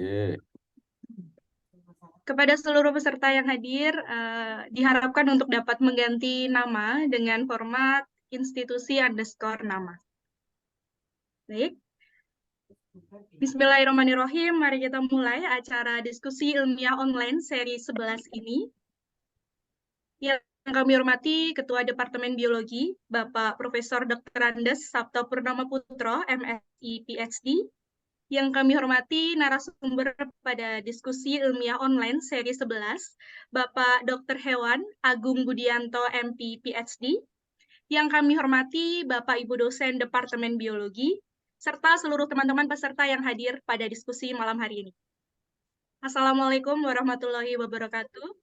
Ye. Kepada seluruh peserta yang hadir, diharapkan untuk dapat mengganti nama dengan format institusi underscore nama. Baik. Bismillahirrahmanirrahim. Mari kita mulai acara diskusi ilmiah online seri 11 ini. Yang kami hormati Ketua Departemen Biologi, Bapak Profesor Dr. Andes Sabto Purnama Putro, MSI PhD. Yang kami hormati narasumber pada diskusi ilmiah online seri 11, Bapak Dr. Hewan Agung Budianto, MP PhD. Yang kami hormati Bapak Ibu dosen Departemen Biologi, serta seluruh teman-teman peserta yang hadir pada diskusi malam hari ini. Assalamualaikum warahmatullahi wabarakatuh.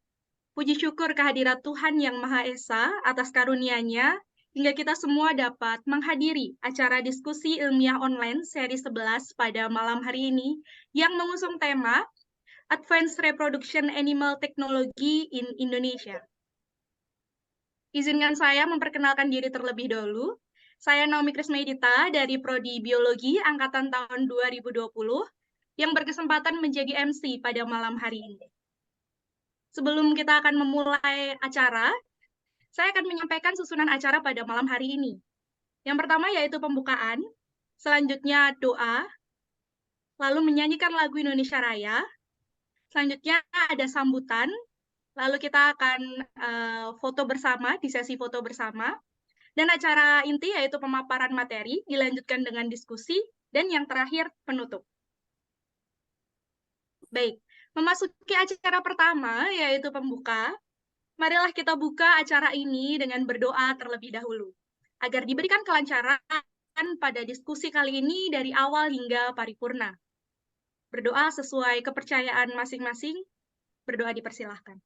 Puji syukur kehadirat Tuhan Yang Maha Esa atas karunia-Nya hingga kita semua dapat menghadiri acara diskusi ilmiah online seri 11 pada malam hari ini yang mengusung tema Advanced Reproduction Animal Technology in Indonesia. Izinkan saya memperkenalkan diri terlebih dahulu. Saya Naomi Krismaidita dari Prodi Biologi Angkatan tahun 2020 yang berkesempatan menjadi MC pada malam hari ini. Sebelum kita akan memulai acara, saya akan menyampaikan susunan acara pada malam hari ini. Yang pertama yaitu pembukaan, selanjutnya doa, lalu menyanyikan lagu Indonesia Raya, selanjutnya ada sambutan, lalu kita akan foto bersama, di sesi foto bersama, dan acara inti yaitu pemaparan materi, dilanjutkan dengan diskusi, dan yang terakhir penutup. Baik, memasuki acara pertama yaitu pembuka, marilah kita buka acara ini dengan berdoa terlebih dahulu, agar diberikan kelancaran pada diskusi kali ini dari awal hingga paripurna. Berdoa sesuai kepercayaan masing-masing, berdoa dipersilahkan.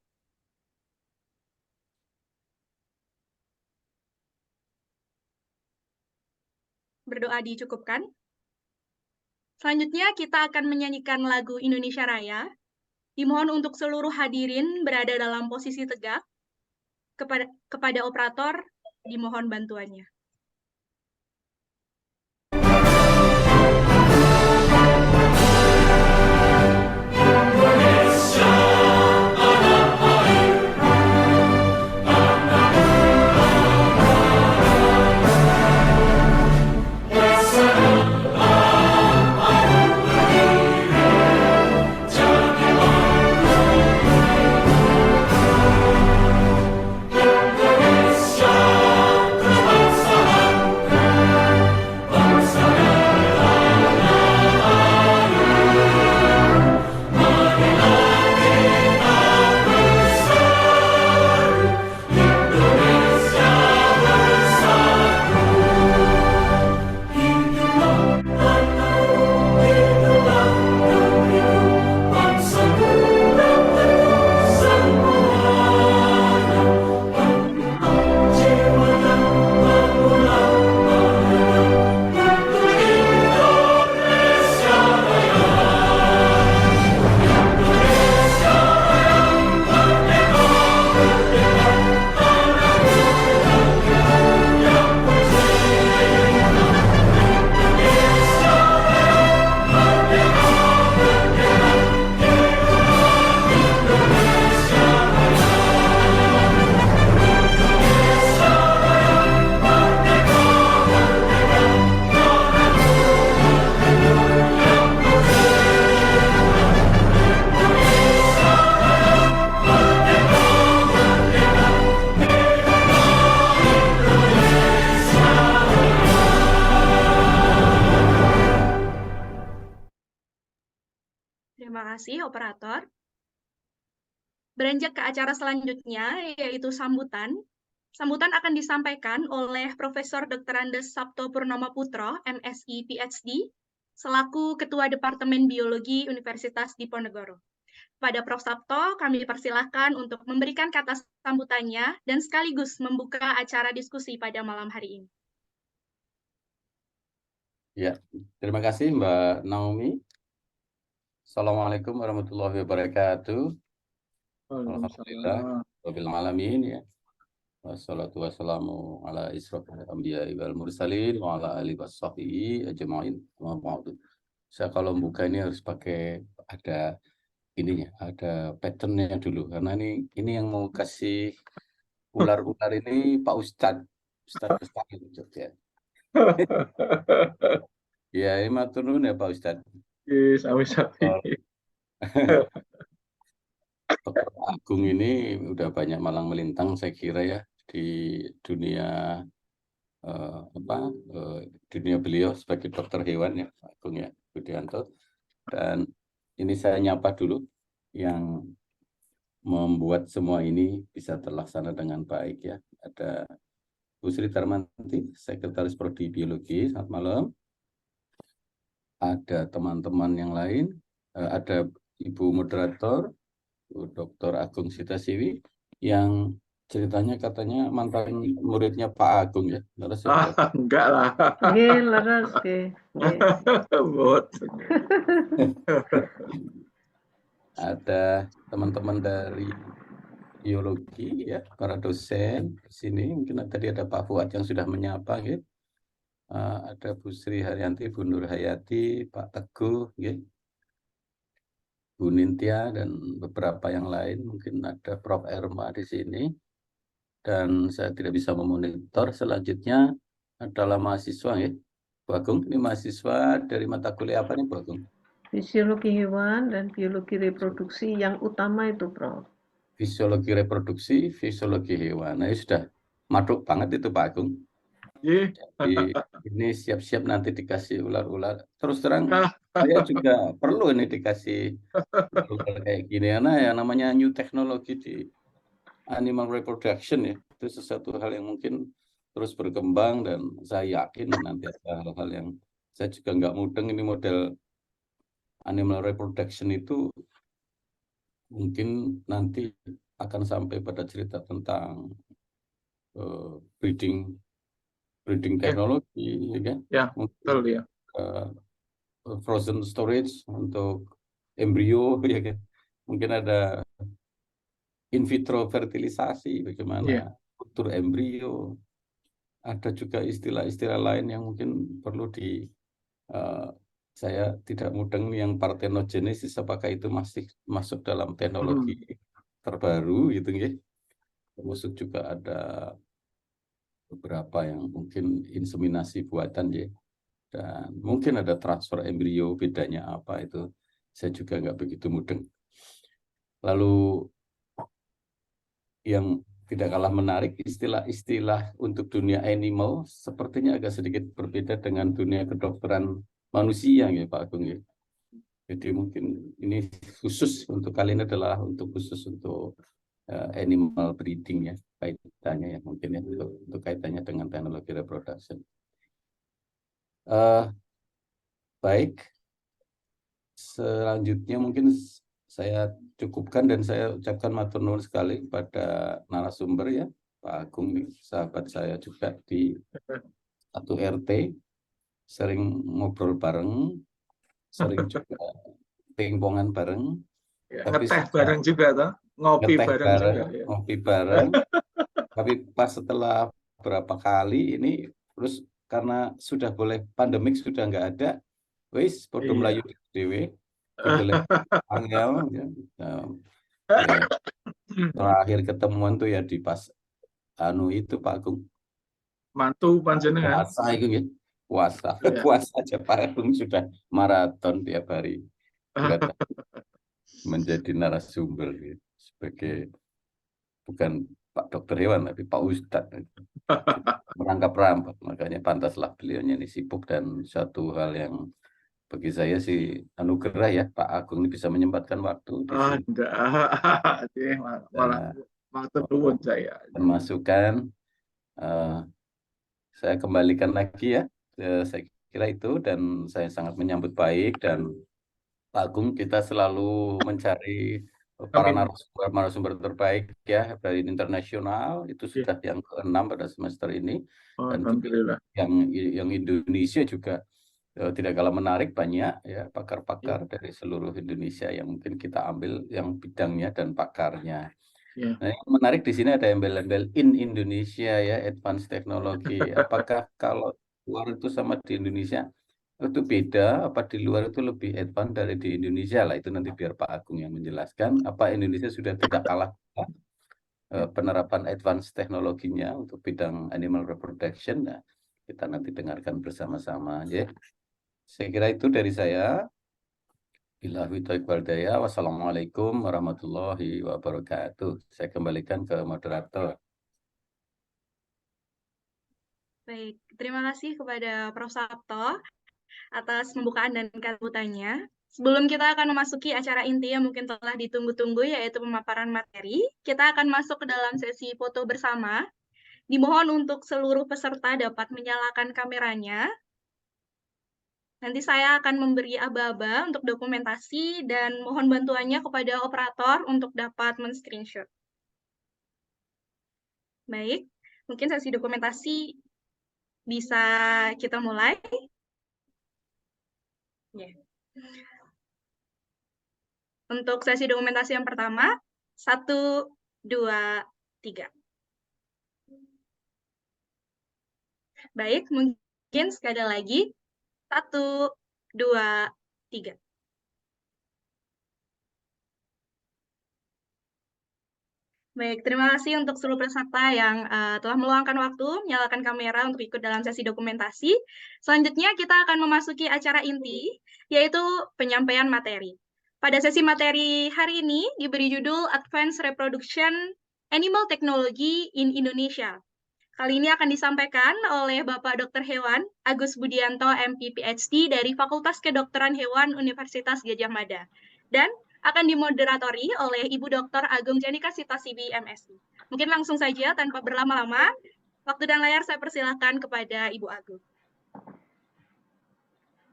Berdoa dicukupkan. Selanjutnya kita akan menyanyikan lagu Indonesia Raya. Dimohon untuk seluruh hadirin berada dalam posisi tegak. Kepada operator, dimohon bantuannya. Terima kasih, operator. Beranjak ke acara selanjutnya, yaitu sambutan. Sambutan akan disampaikan oleh Profesor Dr. Andes Sabto Purnama Putro, MSI PhD, selaku Ketua Departemen Biologi Universitas Diponegoro. Pada Prof. Sabto, kami persilahkan untuk memberikan kata sambutannya dan sekaligus membuka acara diskusi pada malam hari ini. Ya, terima kasih Mbak Naomi. Assalamualaikum warahmatullahi wabarakatuh. Alhamdulillah, wabil alamin ya. Wassalatu wassalamu ala israfil anbiya'i wal mursalin wa ala alihi washabihi ajma'in. Saya kalau buka ini harus pakai ada ininya, ada patternnya dulu. Karena ini yang mau kasih ular-ular ini Pak Ustadz Bestari Jogja. Ya, ini matur nuwun ya Pak Ustadz. Sami-sami. Dr. Agung ini udah banyak malang melintang saya kira ya di dunia dunia beliau sebagai dokter hewan ya Pak Agung ya Budianto. Dan ini saya nyapa dulu yang membuat semua ini bisa terlaksana dengan baik ya. Ada Bu Sri Darmanti, Sekretaris Prodi Biologi, selamat malam. Ada teman-teman yang lain, ada Ibu Moderator, Dr. Agung Sitasiwi, yang ceritanya katanya mantan muridnya Pak Agung ya. Enggak lah. Nggih, leres nggih. Boten. Ada teman-teman dari biologi ya, para dosen di sini. Mungkin tadi ada Pak Fuad yang sudah menyapa gitu. Ada Bu Sri Haryanti, Bu Nur Hayati, Pak Teguh, gitu. Bu Nintya dan beberapa yang lain. Mungkin ada Prof. Erma di sini. Dan saya tidak bisa memonitor. Selanjutnya adalah mahasiswa ya. Bu Agung, ini mahasiswa dari mata kuliah apa nih Bu Agung? Fisiologi hewan dan biologi reproduksi yang utama itu, Prof. Fisiologi reproduksi, fisiologi hewan. Nah, sudah maduk banget itu Pak Agung. Jadi ini siap-siap nanti dikasih ular-ular. Terus terang, saya juga perlu ini dikasih ular kayak gini. Karena ya namanya new technology di animal reproduction ya. Itu sesuatu hal yang mungkin terus berkembang dan saya yakin nanti ada hal-hal yang saya juga nggak mudeng ini model animal reproduction itu mungkin nanti akan sampai pada cerita tentang breeding teknologi, ya kan? Ya, betul ya. Frozen storage untuk embrio, ya kan? Mungkin ada in vitro fertilisasi, bagaimana kultur embrio. Ada juga istilah-istilah lain yang mungkin perlu saya tidak mudeng yang parthenogenesis, apakah itu masih masuk dalam teknologi terbaru gitu ya. Termasuk juga ada beberapa yang mungkin inseminasi buatan ya. Dan mungkin ada transfer embrio, bedanya apa itu saya juga nggak begitu mudeng. Lalu yang tidak kalah menarik, istilah-istilah untuk dunia animal sepertinya agak sedikit berbeda dengan dunia kedokteran manusia ya Pak Agung ya. Jadi mungkin ini khusus untuk kali ini adalah khusus untuk animal breeding ya, kaitannya ya mungkin ya untuk kaitannya dengan teknologi reproduction. Baik, selanjutnya mungkin saya cukupkan dan saya ucapkan matur nuwun sekali pada narasumber ya, Pak Agung, sahabat saya juga di satu RT, sering ngobrol bareng, sering juga pingpongan bareng, tapi ngeteh bareng juga toh, ngopi bareng juga ya. Ngopi bareng. Tapi pas setelah berapa kali ini terus karena sudah boleh pandemik sudah nggak ada, wis podo melayu dewe dibeli tanggal ya. Ya. Terakhir ketemuan tuh ya di pas itu Pak Agung. Mantu panjenengan. Puasa itu ya. Puasa aja Pak Agung sudah maraton tiap hari. Menjadi narasumber gitu. Sebagai bukan Pak Dokter Hewan tapi Pak Ustadz. Merangkap rampok, makanya pantaslah beliaunya ini sibuk dan suatu hal yang bagi saya sih anugerah ya Pak Agung ini bisa menyempatkan waktu di sini. Malah matur nuwun saya. Masukan saya kembalikan lagi ya, saya kira itu dan saya sangat menyambut baik dan Pak Agung kita selalu mencari para narasumber terbaik ya dari internasional itu sudah yang ke-6 pada semester ini dan juga yang Indonesia juga tidak kalah menarik, banyak ya pakar-pakar dari seluruh Indonesia yang mungkin kita ambil yang bidangnya dan pakarnya. Nah, yang menarik di sini ada embel-embel in Indonesia ya, advance teknologi. Apakah kalau luar itu sama di Indonesia itu beda apa di luar itu lebih advance dari di Indonesia lah, itu nanti biar Pak Agung yang menjelaskan. Apa Indonesia sudah tidak kalah penerapan advance teknologinya untuk bidang animal reproduction? Nah, kita nanti dengarkan bersama-sama ya. Saya kira itu dari saya. Billahi taufiq wal hidayah. Wassalamualaikum warahmatullahi wabarakatuh. Saya kembalikan ke moderator. Baik, terima kasih kepada Prof. Sabto atas pembukaan dan sambutannya. Sebelum kita akan memasuki acara inti yang mungkin telah ditunggu-tunggu, yaitu pemaparan materi, kita akan masuk ke dalam sesi foto bersama. Dimohon untuk seluruh peserta dapat menyalakan kameranya. Nanti saya akan memberi aba-aba untuk dokumentasi dan mohon bantuannya kepada operator untuk dapat men-screenshot. Baik, mungkin sesi dokumentasi bisa kita mulai. Ya. Untuk sesi dokumentasi yang pertama, 1, 2, 3. Baik, mungkin sekali lagi. 1, 2, 3. Baik, terima kasih untuk seluruh peserta yang telah meluangkan waktu, menyalakan kamera untuk ikut dalam sesi dokumentasi. Selanjutnya kita akan memasuki acara inti, yaitu penyampaian materi. Pada sesi materi hari ini diberi judul Advanced Reproduction Animal Technology in Indonesia. Kali ini akan disampaikan oleh Bapak Dr. Hewan Agus Budianto, MP PhD dari Fakultas Kedokteran Hewan Universitas Gadjah Mada. Dan akan dimoderatori oleh Ibu Dr. Agung Janika Sitasibi, MSI. Mungkin langsung saja tanpa berlama-lama, waktu dan layar saya persilahkan kepada Ibu Agung.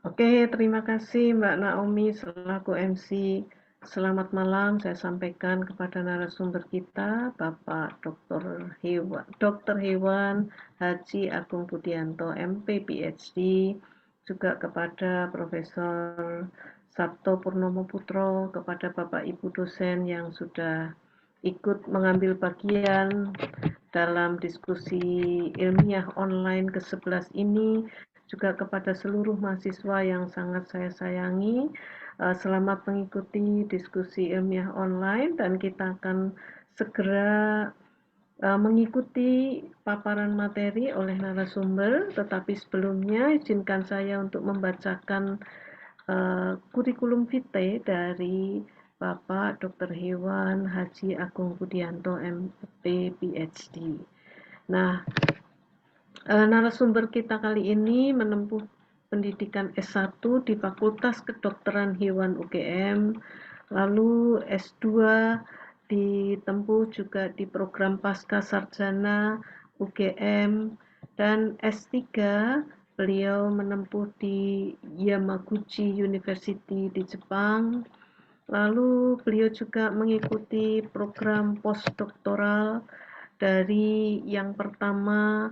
Oke, terima kasih Mbak Naomi selaku MC. Selamat malam, saya sampaikan kepada narasumber kita, Bapak Dr. Hewan Haji Agung Budianto, MP PhD, juga kepada Profesor Sabto Purnomo Putro, kepada Bapak Ibu dosen yang sudah ikut mengambil bagian dalam diskusi ilmiah online ke-11 ini, juga kepada seluruh mahasiswa yang sangat saya sayangi. Selamat mengikuti diskusi ilmiah online dan kita akan segera mengikuti paparan materi oleh narasumber, tetapi sebelumnya izinkan saya untuk membacakan kurikulum vitae dari Bapak Dr. Hewan Haji Agung Budianto, MP PhD. Nah, narasumber kita kali ini menempuh pendidikan S1 di Fakultas Kedokteran Hewan UGM, lalu S2 ditempuh juga di program Pasca Sarjana UGM, dan S3 beliau menempuh di Yamaguchi University di Jepang. Lalu beliau juga mengikuti program postdoktoral dari yang pertama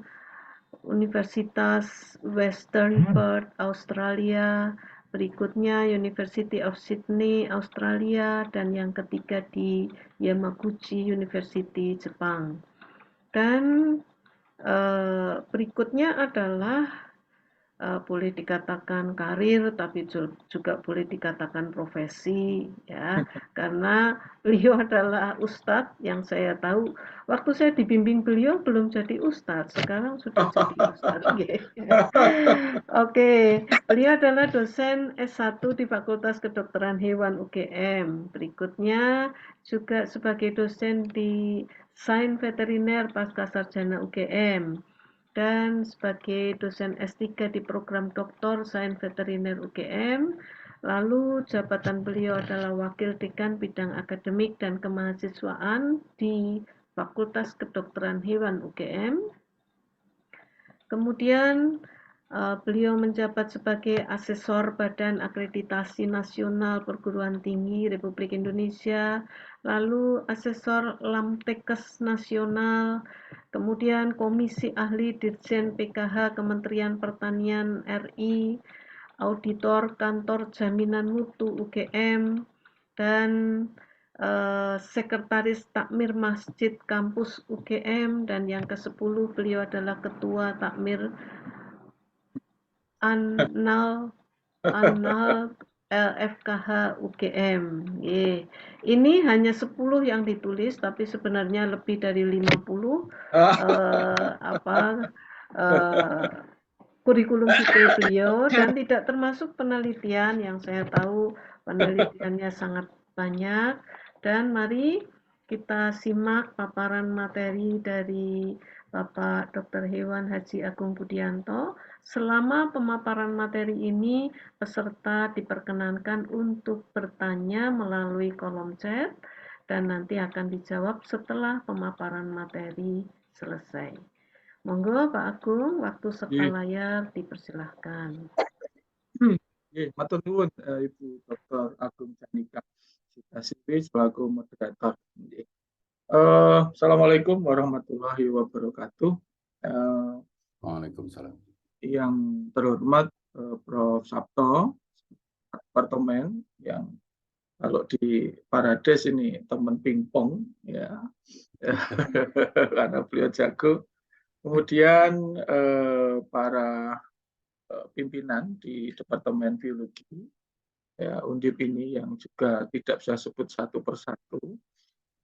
Universitas Western Perth, Australia, berikutnya University of Sydney, Australia, dan yang ketiga di Yamaguchi University, Jepang. Dan berikutnya adalah boleh dikatakan karir, tapi juga boleh dikatakan profesi, ya, karena beliau adalah ustadz yang saya tahu. Waktu saya dibimbing beliau belum jadi ustadz, sekarang sudah jadi ustadz. Oke, beliau adalah dosen S1 di Fakultas Kedokteran Hewan UGM. Berikutnya juga sebagai dosen di Sains Veteriner Pasca Sarjana UGM. Dan sebagai dosen S3 di program Doktor Sains Veteriner UGM. Lalu jabatan beliau adalah Wakil Dekan Bidang Akademik dan Kemahasiswaan di Fakultas Kedokteran Hewan UGM. Kemudian beliau menjabat sebagai Asesor Badan Akreditasi Nasional Perguruan Tinggi Republik Indonesia, lalu Asesor Lamtekes Nasional, kemudian Komisi Ahli Dirjen PKH Kementerian Pertanian RI, Auditor Kantor Jaminan Mutu UGM, dan Sekretaris Takmir Masjid Kampus UGM, dan yang ke-10 beliau adalah Ketua Takmir Annal Anal LFKH UGM. Ini hanya 10 yang ditulis, tapi sebenarnya lebih dari 50 kurikulum vitae beliau, dan tidak termasuk penelitian yang saya tahu penelitiannya sangat banyak. Dan mari kita simak paparan materi dari Bapak Dr. Hewan Haji Agung Budianto. Selama pemaparan materi ini, peserta diperkenankan untuk bertanya melalui kolom chat dan nanti akan dijawab setelah pemaparan materi selesai. Monggo Pak Agung, waktu serta layar dipersilahkan. Matur nuwun Ibu Dr. Agung Janika Sitasiwi selaku moderator. Assalamualaikum warahmatullahi wabarakatuh. Waalaikumsalam. Yang terhormat Prof. Sabto, departemen yang kalau di Parades ini teman pingpong ya, karena beliau jago. Kemudian para pimpinan di Departemen Biologi ya, Undip ini yang juga tidak bisa sebut satu persatu.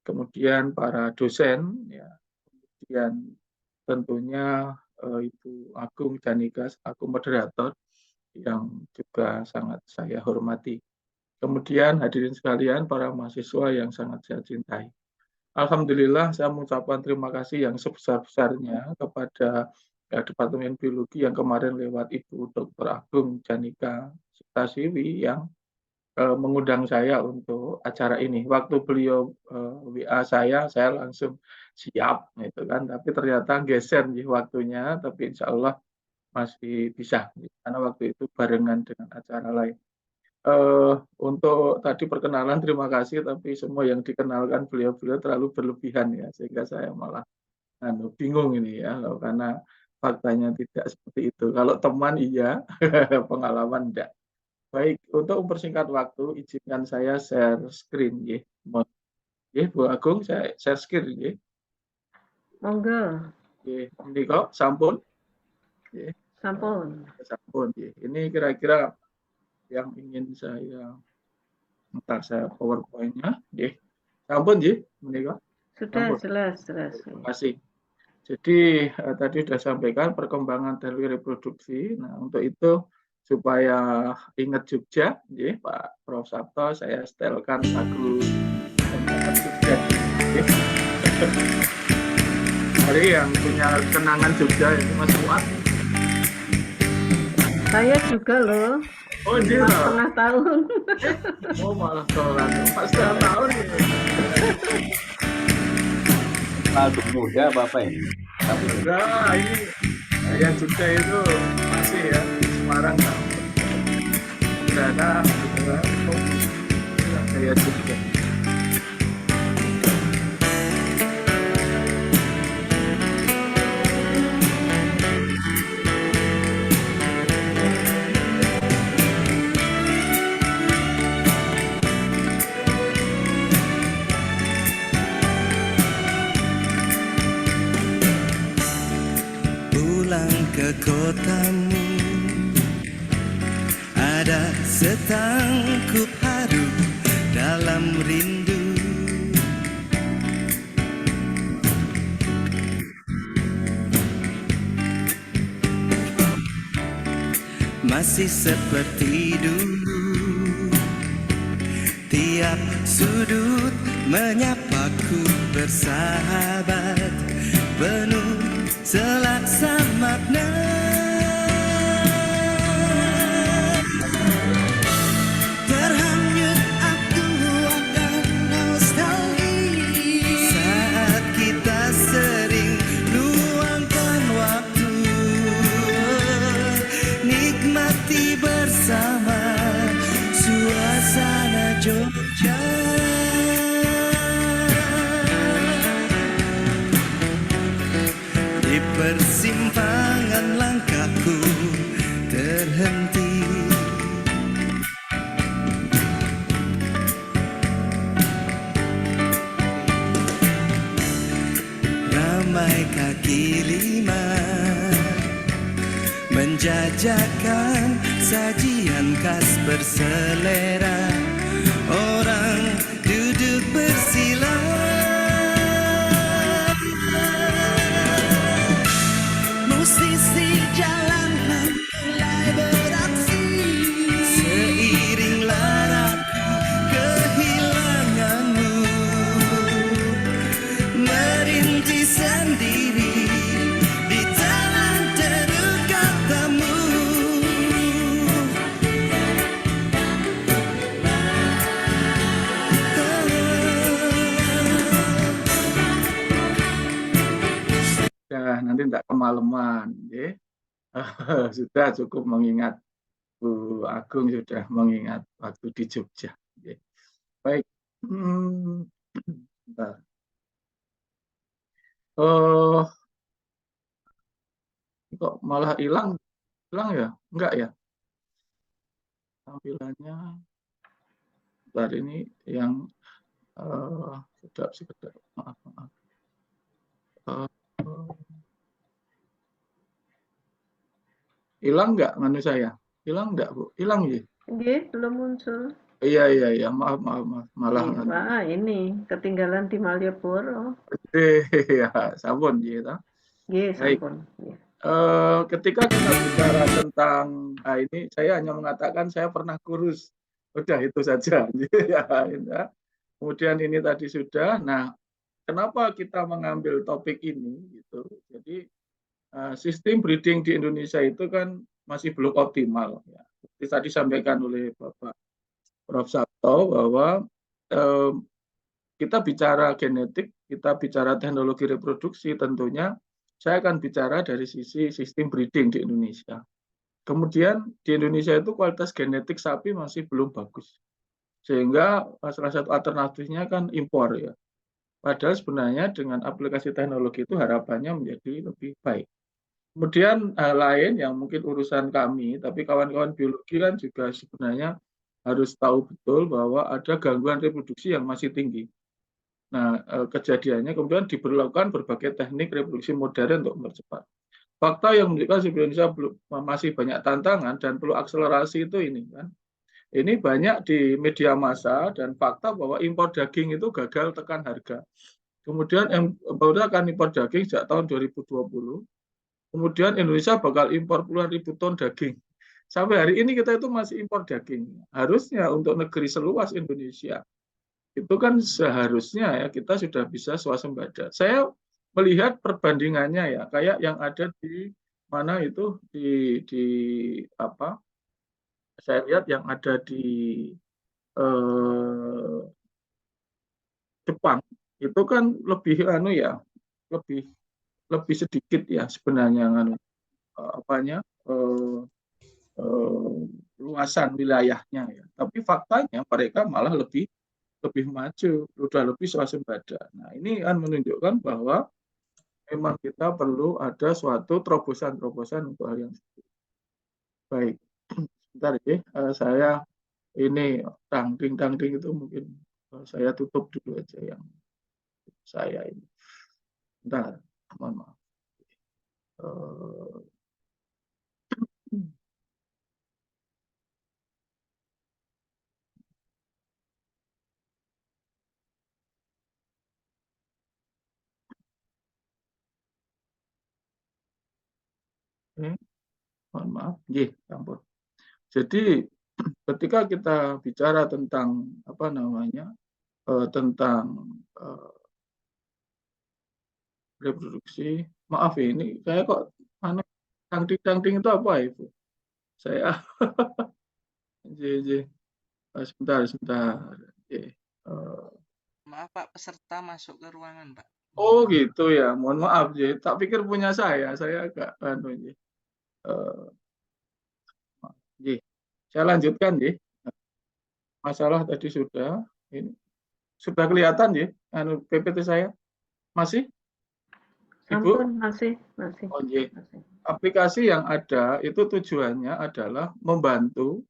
Kemudian para dosen ya, kemudian tentunya Ibu Agung Janika selaku moderator yang juga sangat saya hormati. Kemudian hadirin sekalian para mahasiswa yang sangat saya cintai. Alhamdulillah saya mengucapkan terima kasih yang sebesar-besarnya kepada Departemen Biologi yang kemarin lewat Ibu Dr. Agung Janika Sitasiwi yang mengundang saya untuk acara ini. Waktu beliau WA saya langsung siap, gitu kan. Tapi ternyata geser waktunya, tapi insya Allah masih bisa, karena waktu itu barengan dengan acara lain. Untuk tadi perkenalan terima kasih, tapi semua yang dikenalkan beliau-beliau terlalu berlebihan ya, sehingga saya malah bingung ini ya, karena faktanya tidak seperti itu. Kalau teman iya, pengalaman enggak. Baik, untuk mempersingkat waktu, izinkan saya share screen ya. Bu Agung, saya share screen ya. Monggo. Ini kok sampun. Sampun. Sampun ya. Ini kira-kira yang ingin saya PowerPoint-nya ya. Sampun ya, ini kok. Sudah jelas. Terima kasih. Jadi tadi sudah sampaikan perkembangan teknologi reproduksi. Nah, untuk itu supaya ingat Jogja, ya, Pak Prof. Sabto, saya setelkan lagu Jogja. Hari yang punya kenangan Jogja ini Mas Fuad. Saya juga loh. Oh, dia setengah tahun. Oh, malah sholat. Pas setengah tahun ya. Lagu muda Bapak ini. Nah, ini yang Jogja itu masih ya. Semarang kan, karena saya juga. Pulang ke kotamu, ada setangkup haru dalam rindu. Masih seperti dulu, tiap sudut menyapaku bersahabat, penuh selaksa makna. Terhanyut aku akan nostalgia saat kita sering luangkan waktu, nikmati bersama suasana Jogja. Di persimpangan langkahku terhenti, ramai kaki lima menjajakan sajian khas berselera, orang duduk bersila. Musisi jalanan mulai beraksi, seiring laraku kehilanganmu, merintih sendiri di taman teruk katamu. Ya, nanti tidak kemalaman, ya. Sudah cukup mengingat Bu Agung, sudah mengingat waktu di Jogja. Ya. Baik, bentar. Kok malah hilang ya? Enggak ya? Tampilannya, bentar, ini yang sekedar, maaf. Hilang nggak nganu saya? Hilang nggak, Bu? Hilang ya? Nggih, belum muncul. Iya, maaf, malah. Wah, ini ketinggalan di Malioboro. Ya, sampun gitu. Nggih, Baik. sampun. Ketika kita bicara tentang ini, saya hanya mengatakan saya pernah kurus. Udah itu saja. Ya. Kemudian ini tadi sudah. Nah, kenapa kita mengambil topik ini? Gitu. Jadi sistem breeding di Indonesia itu kan masih belum optimal. Ya. Seperti tadi disampaikan oleh Bapak Prof. Sabto bahwa kita bicara genetik, kita bicara teknologi reproduksi, tentunya saya akan bicara dari sisi sistem breeding di Indonesia. Kemudian di Indonesia itu kualitas genetik sapi masih belum bagus. Sehingga salah satu alternatifnya kan impor ya. Padahal sebenarnya dengan aplikasi teknologi itu harapannya menjadi lebih baik. Kemudian hal lain yang mungkin urusan kami, tapi kawan-kawan biologi kan juga sebenarnya harus tahu betul bahwa ada gangguan reproduksi yang masih tinggi. Nah, kejadiannya kemudian diberlakukan berbagai teknik reproduksi modern untuk mempercepat. Fakta yang menunjukkan Indonesia masih banyak tantangan dan perlu akselerasi itu ini kan. Ini banyak di media massa dan fakta bahwa impor daging itu gagal tekan harga. Kemudian baru akan impor daging sejak tahun 2020. Kemudian Indonesia bakal impor puluhan ribu ton daging. Sampai hari ini kita itu masih impor daging. Harusnya untuk negeri seluas Indonesia, itu kan seharusnya ya kita sudah bisa swasembada. Saya melihat perbandingannya ya, kayak yang ada di mana itu di apa? Saya lihat yang ada di Jepang itu kan lebih lebih sedikit ya sebenarnya luasan wilayahnya ya. Tapi faktanya mereka malah lebih maju, sudah lebih swasembada. Nah, ini kan menunjukkan bahwa memang kita perlu ada suatu terobosan-terobosan untuk hal yang seperti itu. Baik, sebentar ya, saya ini tangting itu mungkin saya tutup dulu aja yang saya ini. Bentar, mohon maaf. Mohon maaf, ampun. Jadi ketika kita bicara tentang tentang reproduksi, maaf ini saya kok tangting itu apa Ibu? Saya sebentar. Maaf Pak, peserta masuk ke ruangan Pak. Oh gitu ya, mohon maaf tak pikir punya saya agak saya lanjutkan masalah tadi sudah ini sudah kelihatan PPT saya masih Ibu? Ampun, masih. Oh, aplikasi yang ada itu tujuannya adalah membantu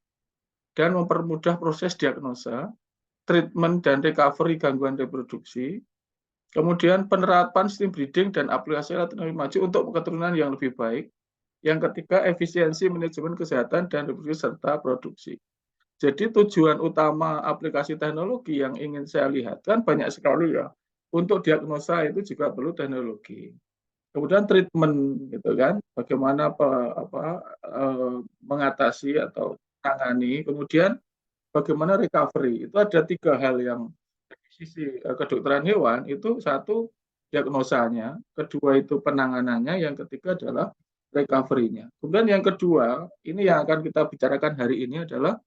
dan mempermudah proses diagnosa, treatment dan recovery gangguan reproduksi, kemudian penerapan sistem breeding dan aplikasi teknologi maju untuk keturunan yang lebih baik, Yang ketiga, efisiensi manajemen kesehatan dan reproduksi serta produksi. Jadi tujuan utama aplikasi teknologi yang ingin saya lihat kan banyak sekali ya. Untuk diagnosa itu juga perlu teknologi. Kemudian treatment gitu kan, bagaimana mengatasi atau tangani. Kemudian bagaimana recovery. Itu ada 3 hal yang dari sisi kedokteran hewan itu, satu diagnosanya, kedua itu penanganannya, yang ketiga adalah recovery-nya. Kemudian yang kedua, ini yang akan kita bicarakan hari ini adalah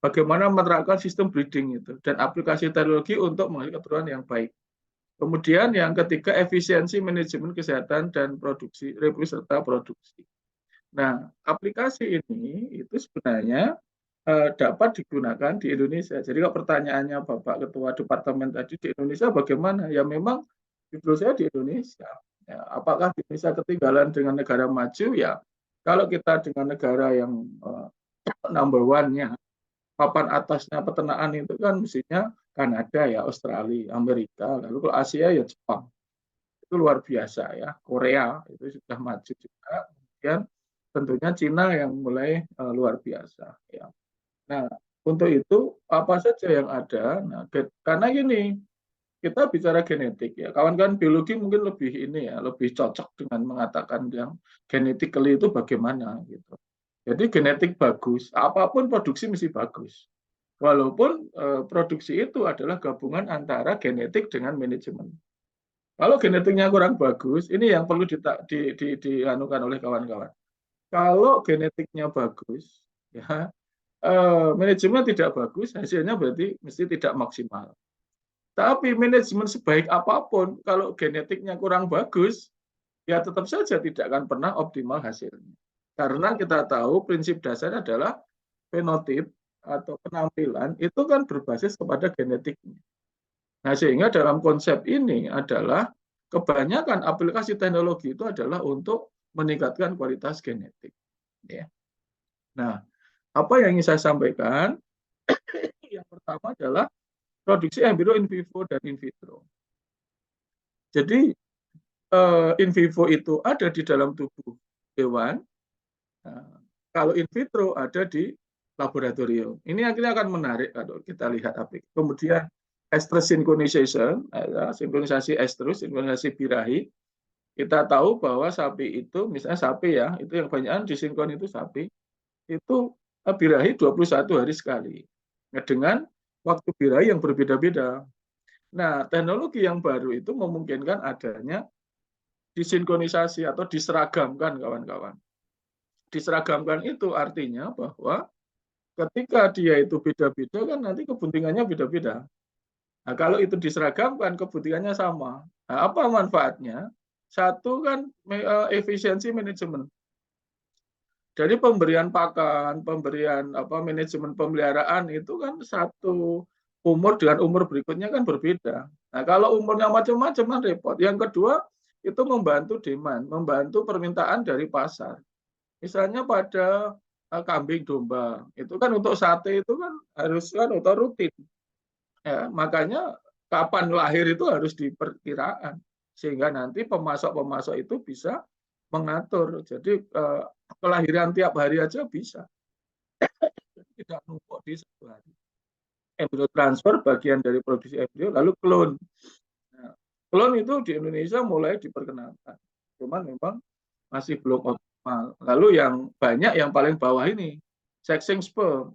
bagaimana menerapkan sistem breeding itu dan aplikasi teknologi untuk menghasilkan keturunan yang baik. Kemudian yang ketiga, efisiensi manajemen kesehatan dan produksi, reproduksi serta produksi. Nah, aplikasi ini itu sebenarnya dapat digunakan di Indonesia. Jadi kalau pertanyaannya Bapak Ketua Departemen tadi, di Indonesia bagaimana? Ya memang menurut saya di Indonesia. Ya, apakah Indonesia ketinggalan dengan negara maju? Ya, kalau kita dengan negara yang number one-nya, papan atasnya peternakan itu kan mestinya Kanada ya, Australia, Amerika, lalu kalau Asia ya Jepang. Itu luar biasa ya. Korea itu sudah maju juga. Kemudian tentunya Cina yang mulai luar biasa ya. Nah, untuk itu apa saja yang ada? Nah, karena gini, kita bicara genetik ya. Kawan-kawan biologi mungkin lebih ini ya, lebih cocok dengan mengatakan yang genetically itu bagaimana gitu. Jadi genetik bagus, apapun produksi mesti bagus. Walaupun produksi itu adalah gabungan antara genetik dengan manajemen. Kalau genetiknya kurang bagus, ini yang perlu dianukan oleh kawan-kawan. Kalau genetiknya bagus, ya manajemen tidak bagus, hasilnya berarti mesti tidak maksimal. Tapi manajemen sebaik apapun, kalau genetiknya kurang bagus, ya tetap saja tidak akan pernah optimal hasilnya. Karena kita tahu prinsip dasarnya adalah fenotip atau penampilan itu kan berbasis kepada genetiknya. Nah, sehingga dalam konsep ini adalah kebanyakan aplikasi teknologi itu adalah untuk meningkatkan kualitas genetik. Ya. Nah, apa yang ingin saya sampaikan? Yang pertama adalah produksi embrio in vivo dan in vitro. Jadi in vivo itu ada di dalam tubuh hewan. Nah, kalau in vitro ada di laboratorium. Ini akhirnya akan menarik kalau kita lihat aplikasi. Kemudian estrus synchronization, sinkronisasi estrus, sinkronisasi birahi. Kita tahu bahwa sapi itu, misalnya sapi ya, itu yang banyak disinkron itu sapi, itu birahi 21 hari sekali. Dengan waktu birahi yang berbeda-beda. Nah, teknologi yang baru itu memungkinkan adanya disinkronisasi atau diseragamkan, kawan-kawan. Diseragamkan itu artinya bahwa ketika dia itu beda-beda kan nanti kepentingannya beda-beda. Nah, kalau itu diseragamkan kepentingannya sama. Nah, apa manfaatnya? Satu kan efisiensi manajemen. Jadi pemberian pakan, pemberian manajemen pemeliharaan itu kan satu umur dengan umur berikutnya kan berbeda. Nah, kalau umurnya macam-macam kan repot. Yang kedua itu membantu demand, membantu permintaan dari pasar. Misalnya pada kambing domba, itu kan untuk sate itu kan harus kan rutin. Ya, makanya kapan lahir itu harus diperkirakan sehingga nanti pemasok-pemasok itu bisa mengatur. Jadi kelahiran tiap hari aja bisa. Tidak numpuk di satu hari. Embrio transfer bagian dari produksi embrio, lalu klon. Nah, klon itu di Indonesia mulai diperkenalkan. Cuman memang masih belum optimal. Lalu yang banyak yang paling bawah ini sexing sperm.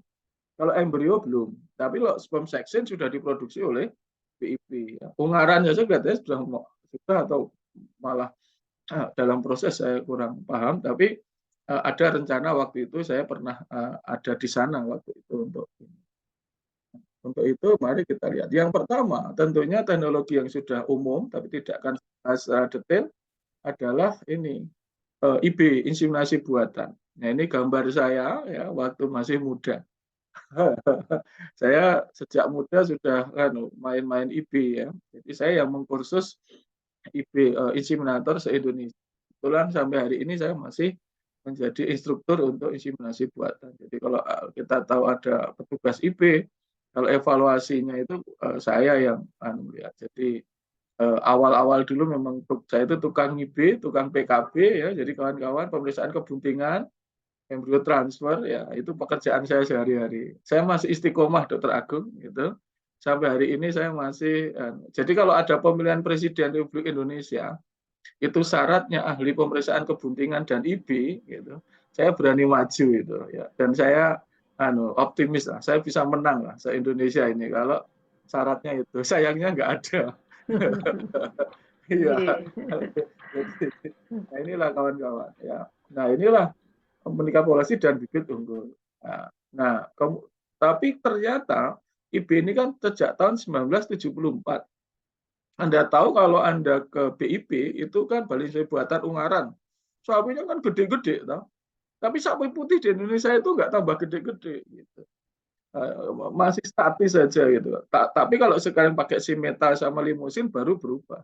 Kalau embrio belum, tapi kalau sperm sexing sudah diproduksi oleh BIP. Ungarannya saja katanya sudah atau malah dalam proses saya kurang paham, tapi ada rencana waktu itu saya pernah ada di sana waktu itu untuk ini. Untuk itu mari kita lihat. Yang pertama tentunya teknologi yang sudah umum tapi tidak akan bahas detail adalah ini IB, inseminasi buatan. Nah, ini gambar saya ya waktu masih muda. Saya sejak muda sudah main-main IB ya. Jadi saya yang mengkursus IB inseminator se-Indonesia. Kebetulan sampai hari ini saya masih menjadi instruktur untuk inseminasi buatan. Jadi kalau kita tahu ada petugas IB, kalau evaluasinya itu saya yang melihat. Jadi awal-awal dulu memang saya itu tukang IB, tukang PKB ya. Jadi kawan-kawan pemeriksaan kebuntingan, embrio transfer ya itu pekerjaan saya sehari-hari. Saya masih istiqomah Dr. Agung gitu. Sampai hari ini saya masih jadi kalau ada pemilihan presiden Republik Indonesia itu syaratnya ahli pemeriksaan kebuntingan dan IB gitu. Saya berani maju itu ya. Dan saya optimis lah, saya bisa menang lah se-Indonesia ini kalau syaratnya itu. Sayangnya nggak ada. Iya. Nah inilah kawan-kawan ya. Nah inilah menikah populasi dan bibit unggul. Nah, tapi ternyata IB ini kan sejak tahun 1974. Anda tahu kalau Anda ke BIP itu kan balisai buatan Ungaran. Sapinya kan gede-gede, tapi sapi putih di Indonesia itu nggak tambah gede-gede. Gitu. Masih statis saja gitu. Tapi kalau sekarang pakai simetal sama limusin baru berubah.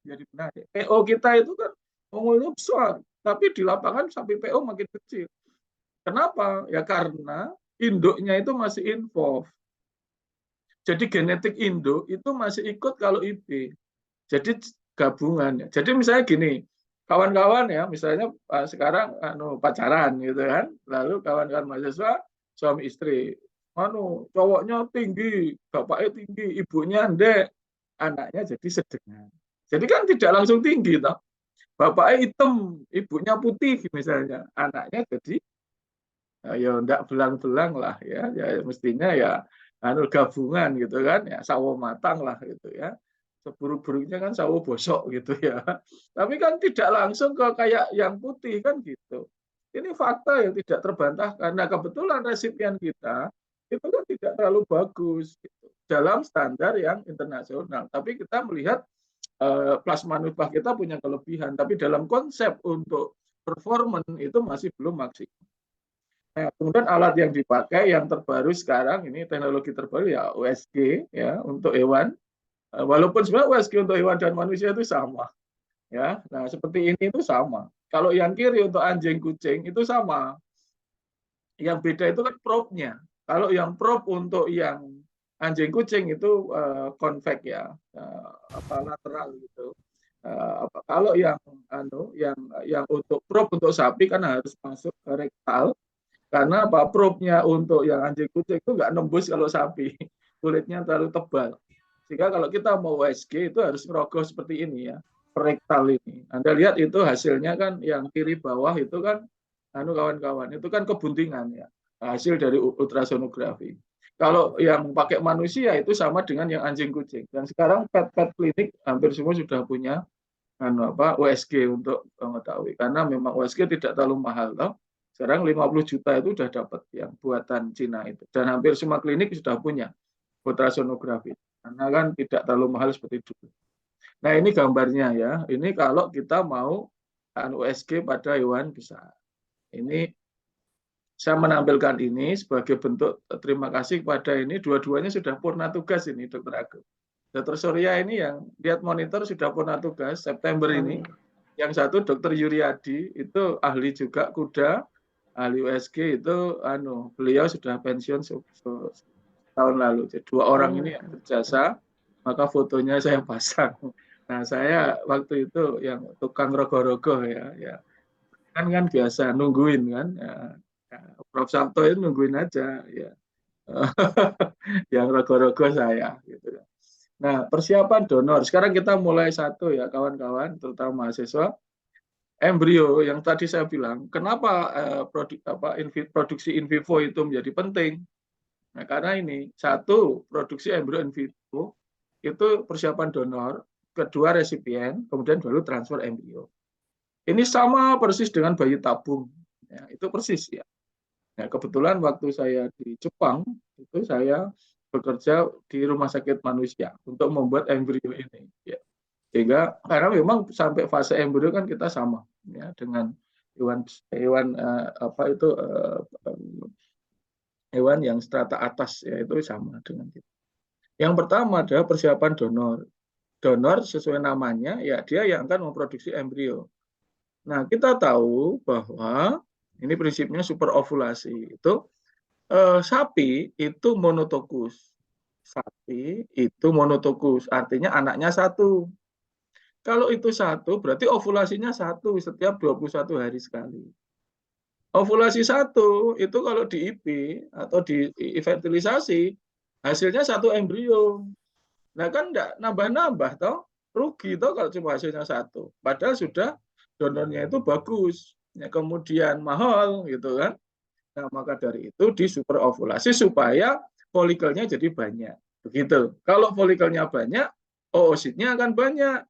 Jadi menarik. PO kita itu kan ngomongnya besar, tapi di lapangan sapi PO makin kecil. Kenapa? Ya karena induknya itu masih involved. Jadi genetik induk itu masih ikut kalau IB. Jadi gabungan. Jadi misalnya gini, kawan-kawan ya, misalnya sekarang pacaran gitu kan, lalu kawan-kawan mahasiswa suami istri, cowoknya tinggi, bapaknya tinggi, ibunya ndek, anaknya jadi sedang. Jadi kan tidak langsung tinggi toh. Bapaknya hitam, ibunya putih misalnya, anaknya jadi ya ndak belang-belang lah ya, mestinya ya gabungan gitu kan ya, sawo matang lah gitu ya. Seburuk-buruknya kan sawo bosok gitu ya. Tapi kan tidak langsung ke kayak yang putih kan gitu. Ini fakta yang tidak terbantahkan. Nah kebetulan resipien kita itu kan tidak terlalu bagus gitu, dalam standar yang internasional. Tapi kita melihat plasma nutfah kita punya kelebihan. Tapi dalam konsep untuk performance itu masih belum maksimal. Nah, kemudian alat yang dipakai yang terbaru sekarang ini teknologi terbaru ya USG ya untuk hewan. Walaupun sebenarnya USG untuk hewan dan manusia itu sama, ya. Nah seperti ini itu sama. Kalau yang kiri untuk anjing kucing itu sama. Yang beda itu kan probe-nya. Kalau yang probe untuk yang anjing kucing itu konveks ya, lateral gitu. Kalau yang untuk probe untuk sapi kan harus masuk ke rektal. Karena probe-nya untuk yang anjing kucing itu nggak nembus kalau sapi, kulitnya terlalu tebal. Sehingga kalau kita mau USG itu harus ngerogoh seperti ini ya, rektal ini. Anda lihat itu hasilnya kan yang kiri bawah itu kan, kawan-kawan, itu kan kebuntingan ya, hasil dari ultrasonografi. Kalau yang pakai manusia itu sama dengan yang anjing kucing. Dan sekarang pet klinik hampir semua sudah punya USG untuk mengetahui. Karena memang USG tidak terlalu mahal loh. Sekarang 50 juta itu sudah dapat yang buatan Cina itu. Dan hampir semua klinik sudah punya ultrasonografi. Karena kan tidak terlalu mahal seperti dulu. Nah ini gambarnya ya. Ini kalau kita mau USG pada hewan besar. Ini saya menampilkan ini sebagai bentuk terima kasih kepada ini. Dua-duanya sudah purna tugas ini Dr. Agung. Dr. Surya ini yang lihat monitor sudah purna tugas September ini. Yang satu Dr. Yuriadi itu ahli juga kuda, ahli USG itu beliau sudah pensiun tahun lalu. Jadi dua orang ini yang berjasa, maka fotonya saya pasang. Nah saya waktu itu yang tukang rogoh-rogoh ya kan biasa nungguin kan. Prof. Sabto itu nungguin aja ya. Yang rogoh-rogoh saya gitu. Nah persiapan donor. Sekarang kita mulai satu ya kawan-kawan, terutama mahasiswa. Embrio yang tadi saya bilang, kenapa produksi in vivo itu menjadi penting? Nah, karena ini satu produksi embrio in vivo itu persiapan donor, kedua resipien, kemudian baru transfer embrio. Ini sama persis dengan bayi tabung, ya, itu persis ya. Nah, kebetulan waktu saya di Jepang itu saya bekerja di rumah sakit manusia untuk membuat embrio ini. Ya. Sehingga karena memang sampai fase embrio kan kita sama ya dengan hewan yang strata atas yaitu sama dengan kita. Yang pertama adalah persiapan donor. Donor sesuai namanya ya dia yang akan memproduksi embrio. Nah kita tahu bahwa ini prinsipnya superovulasi itu sapi itu monotokus. sapi itu monotokus, artinya anaknya satu. Kalau itu satu, berarti ovulasinya satu setiap 21 hari sekali. Ovulasi satu, itu kalau di IP atau di fertilisasi, hasilnya satu embrio. Nah kan enggak nambah-nambah, toh rugi toh kalau cuma hasilnya satu. Padahal sudah donornya itu bagus, ya, kemudian mahal gitu kan. Nah maka dari itu di super ovulasi supaya folikelnya jadi banyak. Begitu. Kalau folikelnya banyak, oositnya akan banyak.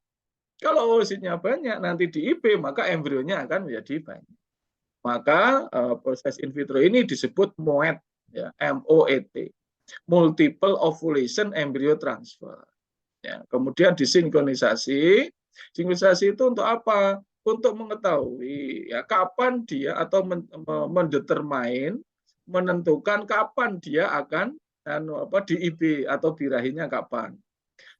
Kalau oositnya banyak, nanti di IP, maka embrionya akan menjadi banyak. Maka proses in vitro ini disebut MOET, ya, MOET, Multiple Ovulation Embryo Transfer. Ya, kemudian disinkronisasi. Sinkronisasi itu untuk apa? Untuk mengetahui ya kapan dia atau mendetermine, menentukan kapan dia akan di IB atau birahinya kapan.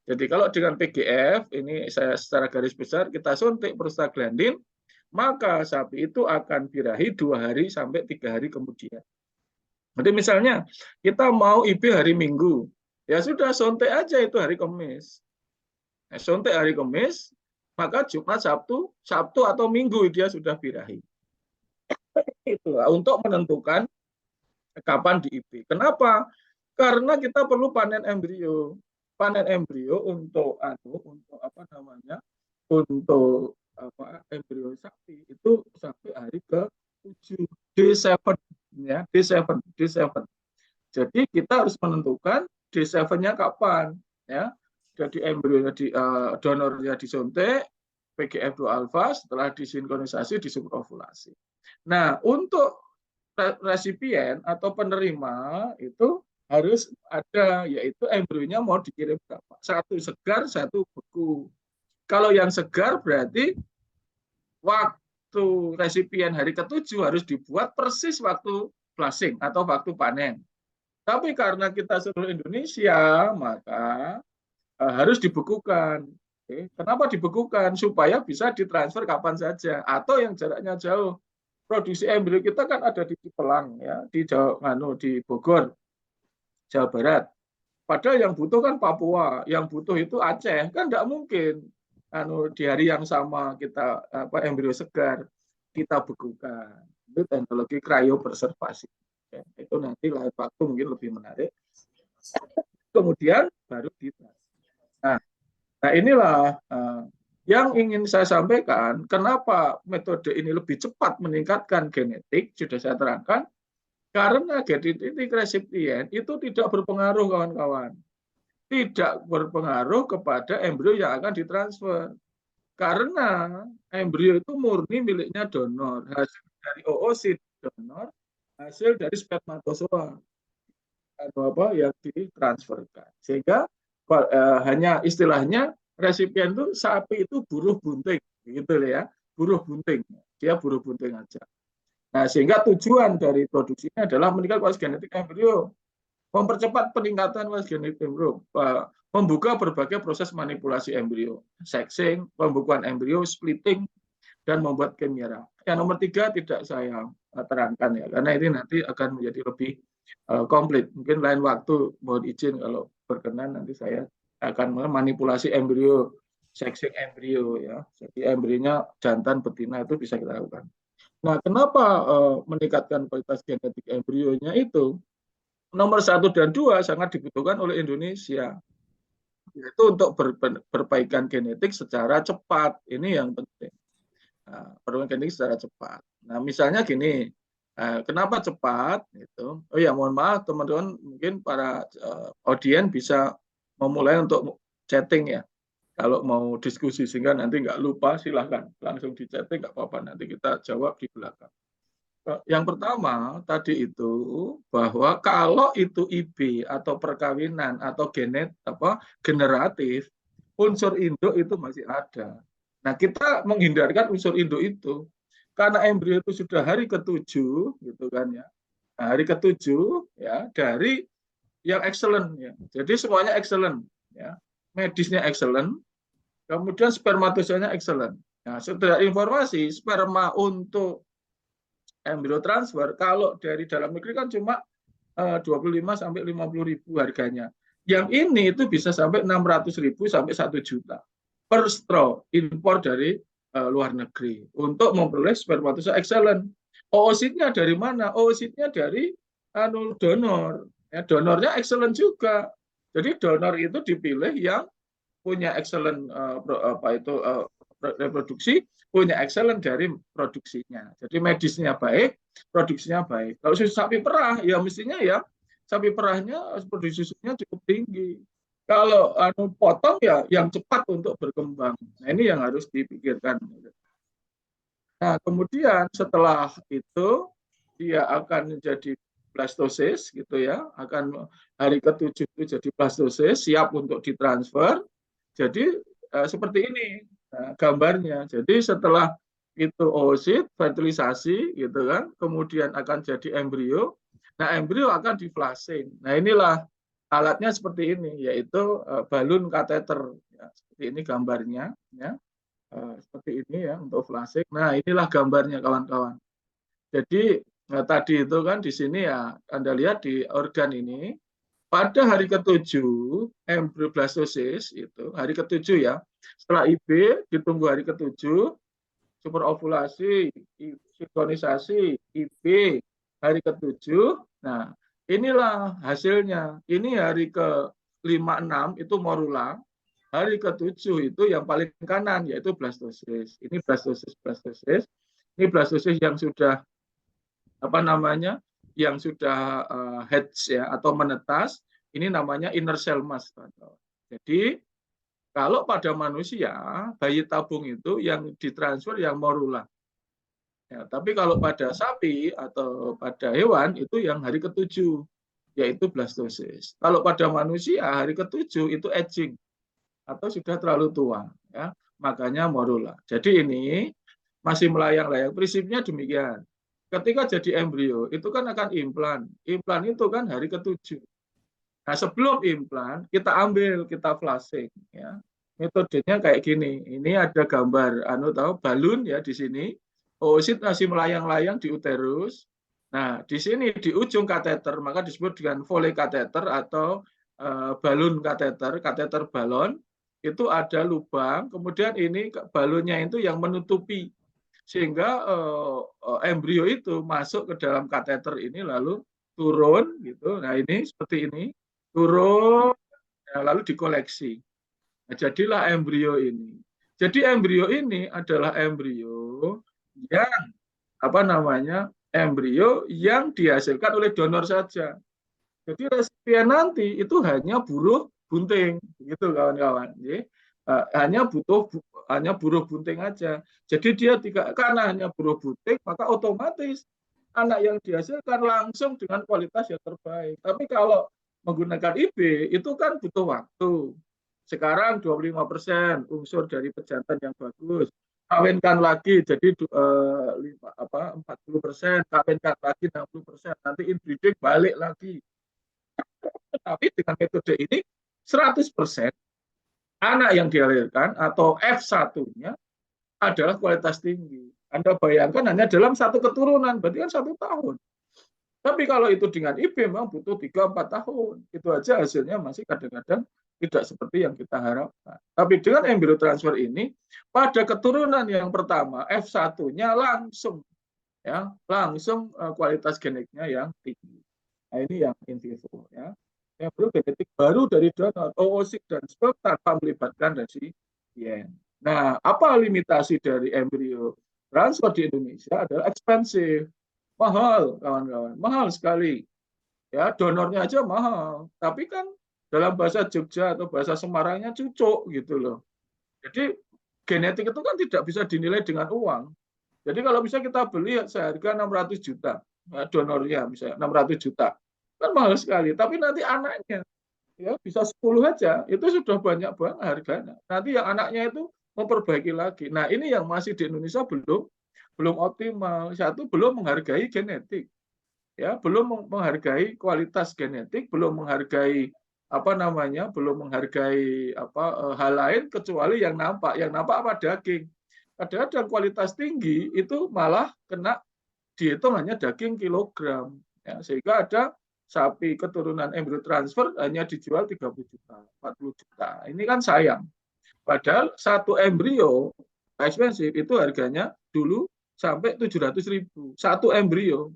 Jadi kalau dengan PGF, ini saya secara garis besar, kita suntik prostaglandin, maka sapi itu akan birahi 2 hari sampai 3 hari kemudian. Jadi misalnya kita mau IB hari Minggu, ya sudah suntik aja itu hari Kamis. Nah, suntik hari Kamis, maka Jumat, Sabtu atau Minggu dia sudah birahi. Itu untuk menentukan kapan di IB. Kenapa? Karena kita perlu panen embrio. Panen embrio untuk embrio sapi itu sampai hari ke-7, D7 ya, D7. Jadi kita harus menentukan D7-nya kapan ya. Jadi embrionya donornya disuntik, PGF2 alfa, setelah disinkronisasi di superovulasi. Nah, untuk resipien atau penerima itu harus ada, yaitu embrionya mau dikirim berapa? 1 segar, 1 beku. Kalau yang segar berarti waktu resipien hari ke-7 harus dibuat persis waktu flushing atau waktu panen. Tapi karena kita seluruh Indonesia, maka harus dibekukan. Kenapa dibekukan? Supaya bisa ditransfer kapan saja. Atau yang jaraknya jauh. Produksi embrio kita kan ada di Cipelang, ya, di Bogor, Jawa Barat. Padahal yang butuh kan Papua, yang butuh itu Aceh, kan tidak mungkin. Di hari yang sama kita embrio segar kita bekukan. Itu teknologi cryopreservasi. Ya, itu nanti lain waktu mungkin lebih menarik. Kemudian baru ditransfer. Nah inilah yang ingin saya sampaikan. Kenapa metode ini lebih cepat meningkatkan genetik? Sudah saya terangkan. Karena genetik resipien itu tidak berpengaruh, kawan-kawan. Tidak berpengaruh kepada embrio yang akan ditransfer. Karena embrio itu murni miliknya donor. Hasil dari oosit donor, hasil dari spermatozoa yang ditransferkan. Sehingga hanya istilahnya resipien itu sapi itu buruh bunting, gitu ya. Buruh bunting. Dia buruh bunting aja. Nah, sehingga tujuan dari produksinya adalah meningkatkan kualitas genetik embrio, mempercepat peningkatan kualitas genetik embrio, membuka berbagai proses manipulasi embrio, sexing, pembukaan embrio, splitting, dan membuat kemira. Yang nomor 3 tidak saya terangkan ya, karena ini nanti akan menjadi lebih komplit. Mungkin lain waktu mohon izin kalau berkenan nanti saya akan memanipulasi embrio, sexing embrio ya. Jadi embrionya jantan betina itu bisa kita lakukan. Nah, kenapa meningkatkan kualitas genetik embrionya itu? Nomor 1 dan 2 sangat dibutuhkan oleh Indonesia. Yaitu untuk perbaikan genetik secara cepat. Ini yang penting. Perbaikan genetik secara cepat. Nah, misalnya gini, kenapa cepat? Gitu. Oh ya, mohon maaf teman-teman, mungkin para audien bisa memulai untuk chatting ya. Kalau mau diskusi sehingga nanti nggak lupa, silahkan langsung di chatting, nggak apa-apa, nanti kita jawab di belakang. Yang pertama tadi itu bahwa kalau itu IB atau perkawinan atau generatif, unsur induk itu masih ada. Nah, kita menghindarkan unsur induk itu karena embrio itu sudah hari ke-7 gitu kan ya. Nah, hari ke-7 ya dari yang excellent ya. Jadi semuanya excellent ya. Medisnya excellent. Kemudian spermatozoanya excellent. Nah, setelah informasi sperma untuk embrio transfer kalau dari dalam negeri kan cuma 25 sampai 50.000 harganya. Yang ini itu bisa sampai 600.000 sampai 1 juta per straw impor dari luar negeri untuk memperoleh spermatozoa excellent. Oositnya dari mana? Oositnya dari donor. Ya, donornya excellent juga. Jadi donor itu dipilih yang punya excellent reproduksi, punya excellent dari produksinya. Jadi medisnya baik, produksinya baik. Kalau susu sapi perah, ya mestinya ya sapi perahnya produksi susunya cukup tinggi. Kalau potong ya yang cepat untuk berkembang. Nah ini yang harus dipikirkan. Nah kemudian setelah itu dia akan menjadi blastosis gitu ya, akan hari ke-7 itu jadi blastosis, siap untuk ditransfer. Jadi seperti ini gambarnya. Jadi setelah itu oosit, fertilisasi gitu kan, kemudian akan jadi embrio. Nah embrio akan diflasing. Nah inilah alatnya seperti ini, yaitu balun kateter. Ya, seperti ini gambarnya, ya. Seperti ini ya untuk flasing. Nah inilah gambarnya kawan-kawan. Jadi tadi itu kan di sini ya Anda lihat di organ ini. Pada hari ke-7 embryoblastosis itu hari ke-7 ya. Setelah IB ditunggu hari ke-7 superovulasi, sinkronisasi, IB hari ke-7. Nah, inilah hasilnya. Ini hari ke-5-6 itu morula. Hari ke-7 itu yang paling kanan yaitu blastosis. Ini blastosis. Ini blastosis yang sudah yang sudah hatch ya atau menetas, ini namanya inner cell mass. Jadi kalau pada manusia bayi tabung itu yang ditransfer yang morula. Ya, tapi kalau pada sapi atau pada hewan itu yang hari ke-7 yaitu blastosis. Kalau pada manusia hari ke-7 itu aging atau sudah terlalu tua ya, makanya morula. Jadi ini masih melayang-layang, prinsipnya demikian. Ketika jadi embrio, itu kan akan implan. Implan itu kan hari ke-7. Nah, sebelum implan, kita ambil, kita flasing. Ya. Metodenya kayak gini. Ini ada gambar balun ya di sini. Oosit masih melayang-layang di uterus. Nah, di sini di ujung kateter, maka disebut dengan Foley kateter atau balun kateter balon. Itu ada lubang, kemudian ini balonnya itu yang menutupi. Sehingga embrio itu masuk ke dalam kateter ini lalu turun gitu. Nah ini seperti ini turun lalu dikoleksi. Nah, jadilah embrio ini. Jadi embrio ini adalah embrio yang embrio yang dihasilkan oleh donor saja. Jadi resipien nanti itu hanya buruh bunting gitu kawan-kawan. Hanya buruh bunting aja. Jadi dia karena hanya buruh bunting, maka otomatis anak yang dihasilkan langsung dengan kualitas yang terbaik. Tapi kalau menggunakan IB itu kan butuh waktu. Sekarang 25% unsur dari pejantan yang bagus. Kawinkan lagi jadi 40%, kawinkan lagi 60%, nanti inbreeding balik lagi. Tapi dengan metode ini 100% anak yang dilahirkan atau F1-nya adalah kualitas tinggi. Anda bayangkan hanya dalam satu keturunan, berarti kan 1 tahun. Tapi kalau itu dengan IB memang butuh 3-4 tahun. Itu aja hasilnya masih kadang-kadang tidak seperti yang kita harapkan. Tapi dengan embrio transfer ini, pada keturunan yang pertama, F1-nya langsung kualitas genetiknya yang tinggi. Nah ini yang in vivo ya. Embrio genetik baru dari donor, oosit dan sperm tanpa melibatkan resipien. Nah, apa limitasi dari embrio transfer di Indonesia adalah expensive, mahal, kawan-kawan, mahal sekali. Ya, donornya aja mahal, tapi kan dalam bahasa Jogja atau bahasa Semarangnya cucuk gitu loh. Jadi genetik itu kan tidak bisa dinilai dengan uang. Jadi kalau bisa kita beli seharga 600 juta, donornya misalnya 600 juta. Kan mahal sekali, tapi nanti anaknya ya bisa 10 aja, itu sudah banyak banget harganya. Nanti yang anaknya itu memperbaiki lagi. Nah, ini yang masih di Indonesia belum optimal. Satu, belum menghargai genetik. Ya, belum menghargai kualitas genetik, belum menghargai belum menghargai hal lain kecuali yang nampak. Yang nampak apa? Daging. Kadang-kadang kualitas tinggi itu malah kena dihitung hanya daging kilogram. Ya, sehingga ada sapi keturunan embrio transfer hanya dijual 30 juta, 40 juta. Ini kan sayang. Padahal satu embrio expensive itu harganya dulu sampai 700.000. Satu embrio.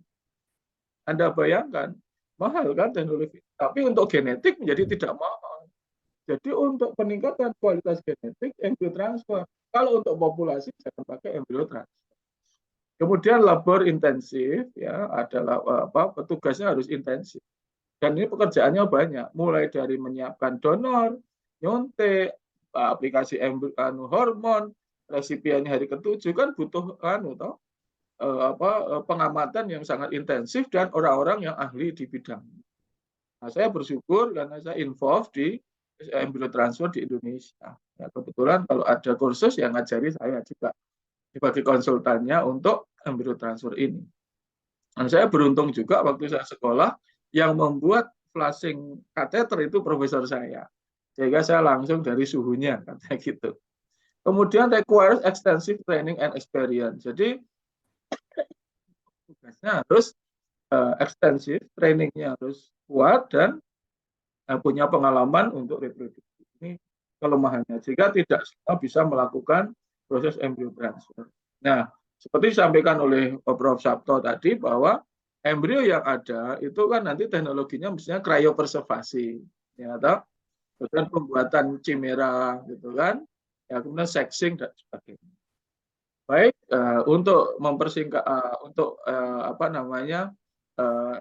Anda bayangkan, mahal kan teknologi. Tapi untuk genetik menjadi tidak mahal. Jadi untuk peningkatan kualitas genetik, embrio transfer. Kalau untuk populasi, jangan pakai embrio transfer. Kemudian labor intensif, ya, adalah petugasnya harus intensif. Dan ini pekerjaannya banyak, mulai dari menyiapkan donor, nyuntik, aplikasi hormon, resipiennya hari ke-7 kan butuh pengamatan yang sangat intensif dan orang-orang yang ahli di bidang. Nah, saya bersyukur karena saya involved di embrio transfer di Indonesia. Ya, kebetulan kalau ada kursus yang ngajari saya juga sebagai konsultannya untuk embrio transfer ini. Dan saya beruntung juga waktu saya sekolah yang membuat flushing kateter itu profesor saya. Sehingga saya langsung dari suhunya, katanya gitu. Kemudian requires extensive training and experience. Jadi tugasnya harus ekstensif, trainingnya harus kuat dan punya pengalaman untuk reproduksi. Ini kelemahannya. Jika tidak semua bisa melakukan proses embrio transfer. Nah, seperti disampaikan oleh Prof. Sabto tadi bahwa embrio yang ada itu kan nanti teknologinya misalnya cryopreservasi, ya, atau dan pembuatan chimera, gitu kan, ya, kemudian sexing dan sebagainya. Baik, untuk mempersingkat,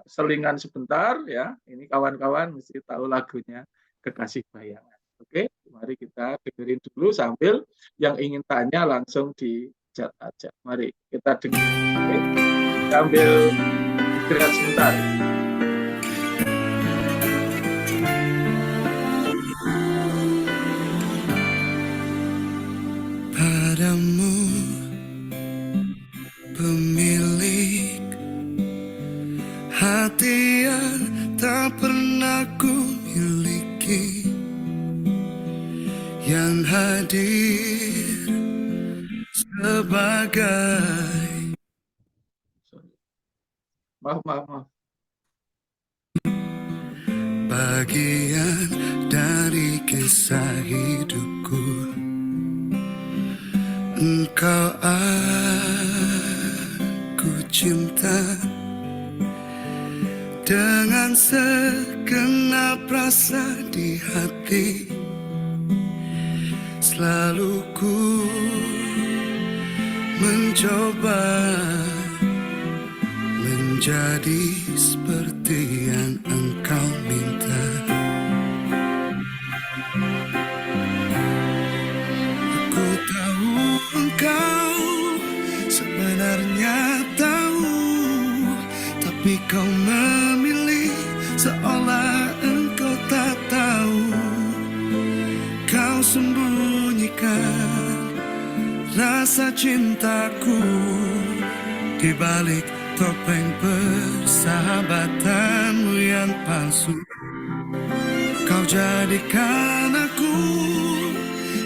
selingan sebentar, ya, ini kawan-kawan mesti tahu lagunya Kekasih Bayangan. Oke, mari kita dengerin dulu sambil yang ingin tanya langsung di chat aja. Mari kita dengar. Oke. Sambil istirahat sebentar. Padamu pemilik hati yang tak pernah ku miliki, yang hadir sebagai Maaf. bagian dari kisah hidupku. Engkau aku cinta dengan segenap rasa di hati. Selalu ku mencoba menjadi seperti yang engkau minta. Aku tahu engkau sebenarnya tahu, tapi kau memilih seolah engkau tak tahu. Kau sembunyikan rasa cintaku di balik topeng persahabatanmu yang palsu. Kau jadikan aku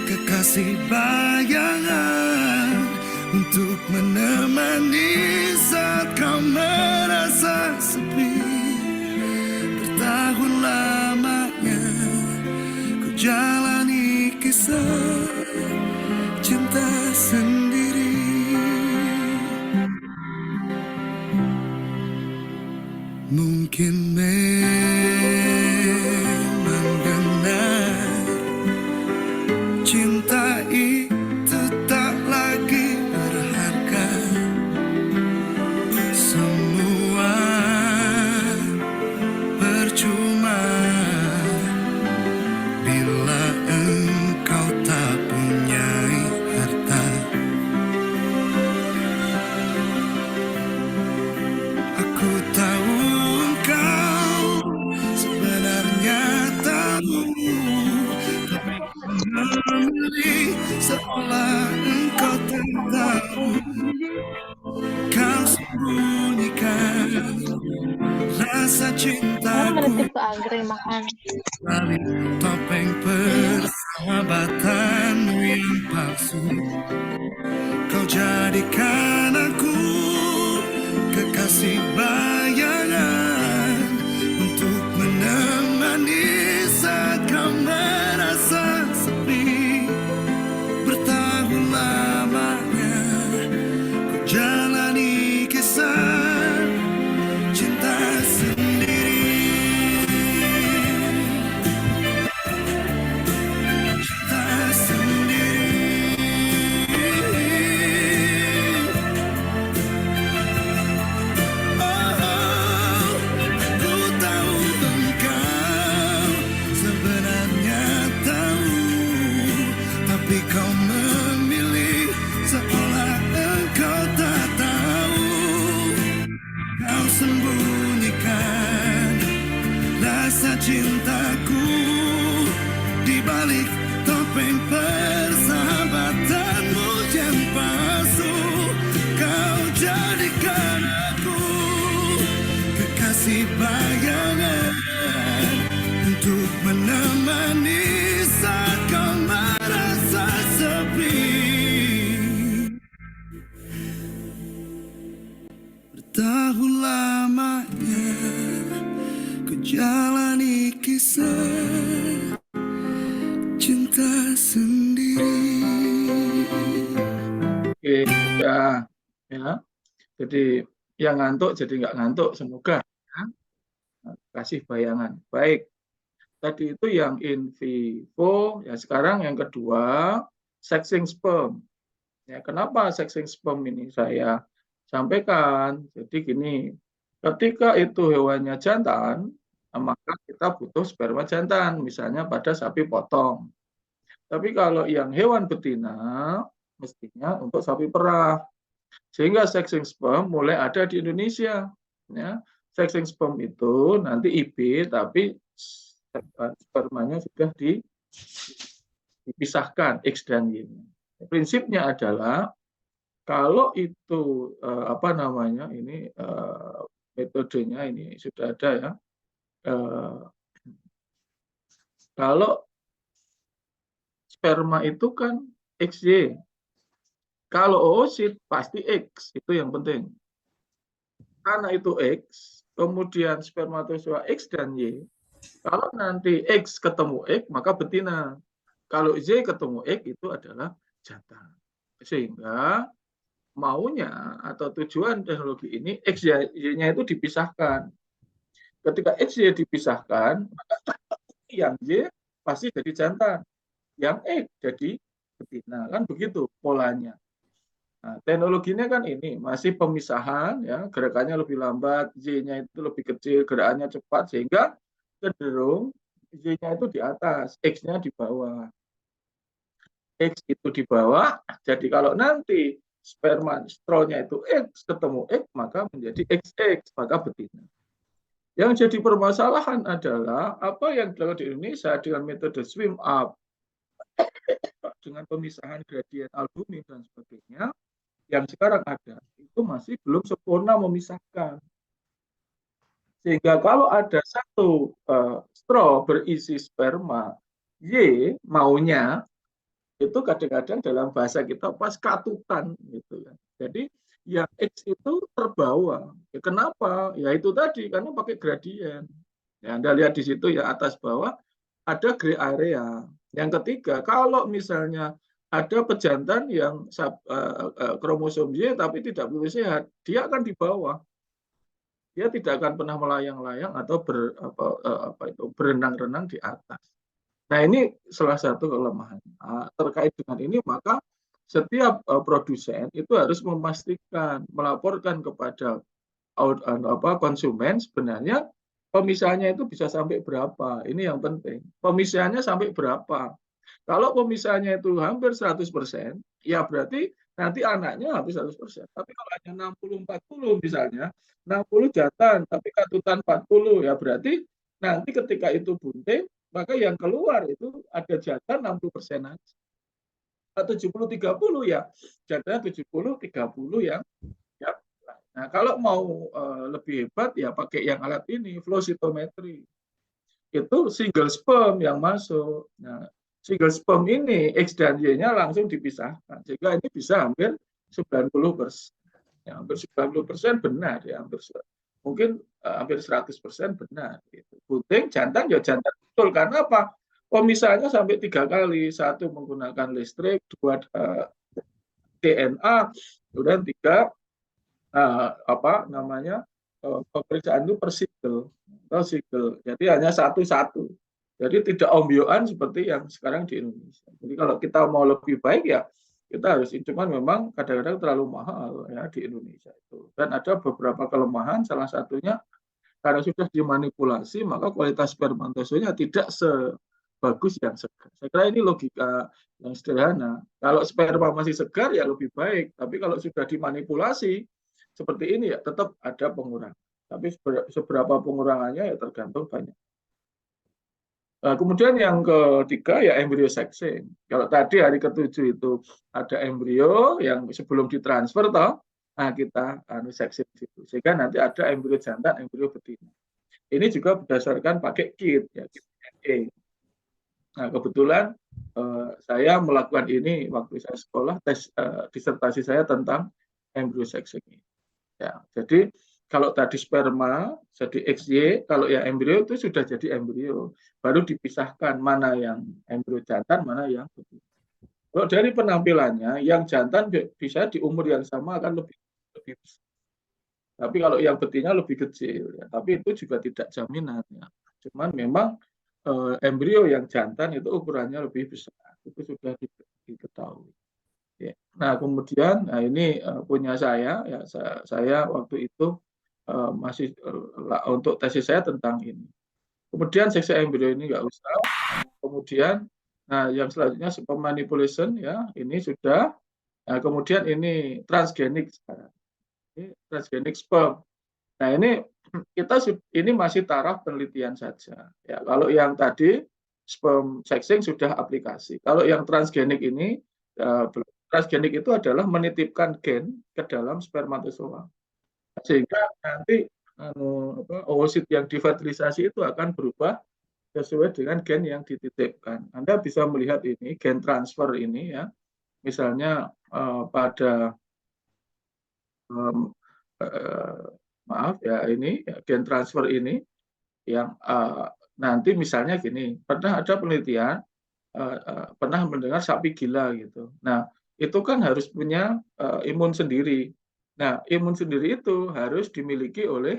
kekasih bayangan untuk menemani saat kau merasa sepi. Bertahun lamanya ku jalani kisah cinta sendiri. Mungkin memang benar cinta itu tak lagi berharga. Semua percuma bila engkau tak punya harta. Aku tahu engkau sebenarnya tahu, tapi memilih seolah engkau tak tahu. Kau sembunyikan rasa cintaku dari topeng persahabatanmu yang palsu. Kau jadikan aku kekasih bayangan untuk di balik topeng persahabatanmu yang palsu. Kau jadikan aku kekasih bayangan untuk menemani saat kau merasa sepi. Bertahun lamanya ku jalani kisah cinta sendiri. Oke, sudah ya. Jadi yang ngantuk jadi nggak ngantuk, semoga ya. Kasih bayangan. Baik. Tadi itu yang in vivo, ya sekarang yang kedua sexing sperm. Ya, kenapa sexing sperm ini saya sampaikan? Jadi gini, ketika itu hewannya jantan, maka kita butuh sperma jantan, misalnya pada sapi potong. Tapi kalau yang hewan betina, mestinya untuk sapi perah. Sehingga sexing sperm mulai ada di Indonesia. Ya. Sexing sperm itu nanti IB, tapi spermanya sudah dipisahkan X dan Y. Prinsipnya adalah kalau itu ini metodenya ini sudah ada ya. Kalau sperma itu kan XY. Kalau oosit pasti X, itu yang penting. Karena itu X, kemudian spermatozoa X dan Y. Kalau nanti X ketemu X, maka betina. Kalau Y ketemu X, itu adalah jantan. Sehingga maunya atau tujuan teknologi ini, X, Y-nya itu dipisahkan. Ketika X, Y dipisahkan, maka yang Y pasti jadi jantan. Yang X jadi betina. Kan begitu polanya. Nah, teknologinya kan ini masih pemisahan, ya, gerakannya lebih lambat, Y-nya itu lebih kecil, gerakannya cepat, sehingga cenderung Y-nya itu di atas, X-nya di bawah. X itu di bawah, jadi kalau nanti sperma stronya itu X ketemu X, maka menjadi XX, maka betina. Yang jadi permasalahan adalah apa yang dilakukan di Indonesia dengan metode swim up, dengan pemisahan gradien albumin dan sebagainya, yang sekarang ada, itu masih belum sempurna memisahkan. Sehingga kalau ada satu straw berisi sperma Y maunya, itu kadang-kadang dalam bahasa kita pas katutan gitu kan. Jadi yang X itu terbawa. Ya, kenapa? Ya itu tadi, karena pakai gradien. Ya, Anda lihat di situ ya atas bawah ada gray area. Yang ketiga, kalau misalnya ada pejantan yang kromosom Y tapi tidak perlu sehat, dia akan di bawah. Dia tidak akan pernah melayang-layang atau berenang-renang di atas. Nah, ini salah satu kelemahan. Terkait dengan ini, maka setiap produsen itu harus memastikan, melaporkan kepada konsumen sebenarnya pemisahannya itu bisa sampai berapa. Ini yang penting. Pemisahannya sampai berapa. Kalau pemisahannya itu hampir 100%, ya berarti nanti anaknya habis 100%. Tapi kalau hanya 60-40 misalnya, 60 jantan, tapi katutan 40, ya berarti nanti ketika itu bunting, maka yang keluar itu ada jantan 60% aja. 70-30 ya, jantannya 70-30 yang ya. Nah, kalau mau lebih hebat ya pakai yang alat ini, flow cytometry. Itu single sperm yang masuk. Nah, single sperm ini X dan Y-nya langsung dipisahkan. Sehingga ini bisa hampir 90%. Ya, hampir 90% benar ya, mungkin hampir 100% benar. Gitu. Bunting jantan ya jantan betul. Karena apa? Pemisahannya sampai 3 kali. 1 menggunakan listrik, 2 DNA, kemudian 3 pemeriksaan itu per sikel. Jadi hanya satu-satu. Jadi tidak ombyoan seperti yang sekarang di Indonesia. Jadi kalau kita mau lebih baik ya kita harus, cuman memang kadang-kadang terlalu mahal ya di Indonesia itu. Dan ada beberapa kelemahan, salah satunya karena sudah dimanipulasi maka kualitas spermatozoanya tidak sebagus yang segar. Saya kira ini logika yang sederhana. Kalau sperma masih segar ya lebih baik, tapi kalau sudah dimanipulasi seperti ini ya tetap ada pengurangan. Tapi seberapa pengurangannya ya tergantung banyak. Kemudian yang ketiga ya embrio sexing. Kalau tadi hari ke-7 itu ada embrio yang sebelum ditransfer toh, nah kita sexing situ. Sehingga nanti ada embrio jantan, embrio betina. Ini juga berdasarkan pakai kit ya, kit DNA. Nah, kebetulan saya melakukan ini waktu saya sekolah, tes disertasi saya tentang embrio sexing. Ya, jadi kalau tadi sperma jadi XY, kalau yang embrio itu sudah jadi embrio. Baru dipisahkan mana yang embrio jantan, mana yang betina. Kalau dari penampilannya, yang jantan bisa di umur yang sama akan lebih besar. Tapi kalau yang betina lebih kecil. Ya. Tapi itu juga tidak jaminan. Ya. Cuman memang embrio yang jantan itu ukurannya lebih besar. Itu sudah diketahui. Ya. Nah, kemudian ini punya saya, ya saya waktu itu masih untuk tesis saya tentang ini. Kemudian seksi embrio ini nggak usah. Kemudian, nah yang selanjutnya sperm manipulation ya, ini sudah. Nah, kemudian ini transgenik sekarang. Ini transgenik sperm. Nah ini masih taraf penelitian saja. Ya, kalau yang tadi sperm sexing sudah aplikasi. Kalau yang transgenik ini transgenik itu adalah menitipkan gen ke dalam spermatozoa. Sehingga nanti oosit yang difertilisasi itu akan berubah sesuai dengan gen yang dititipkan. Anda bisa melihat ini gen transfer ini ya, misalnya pada maaf ya ini ya, gen transfer ini yang nanti misalnya gini, pernah ada penelitian pernah mendengar sapi gila gitu. Nah itu kan harus punya imun sendiri. Nah, imun sendiri itu harus dimiliki oleh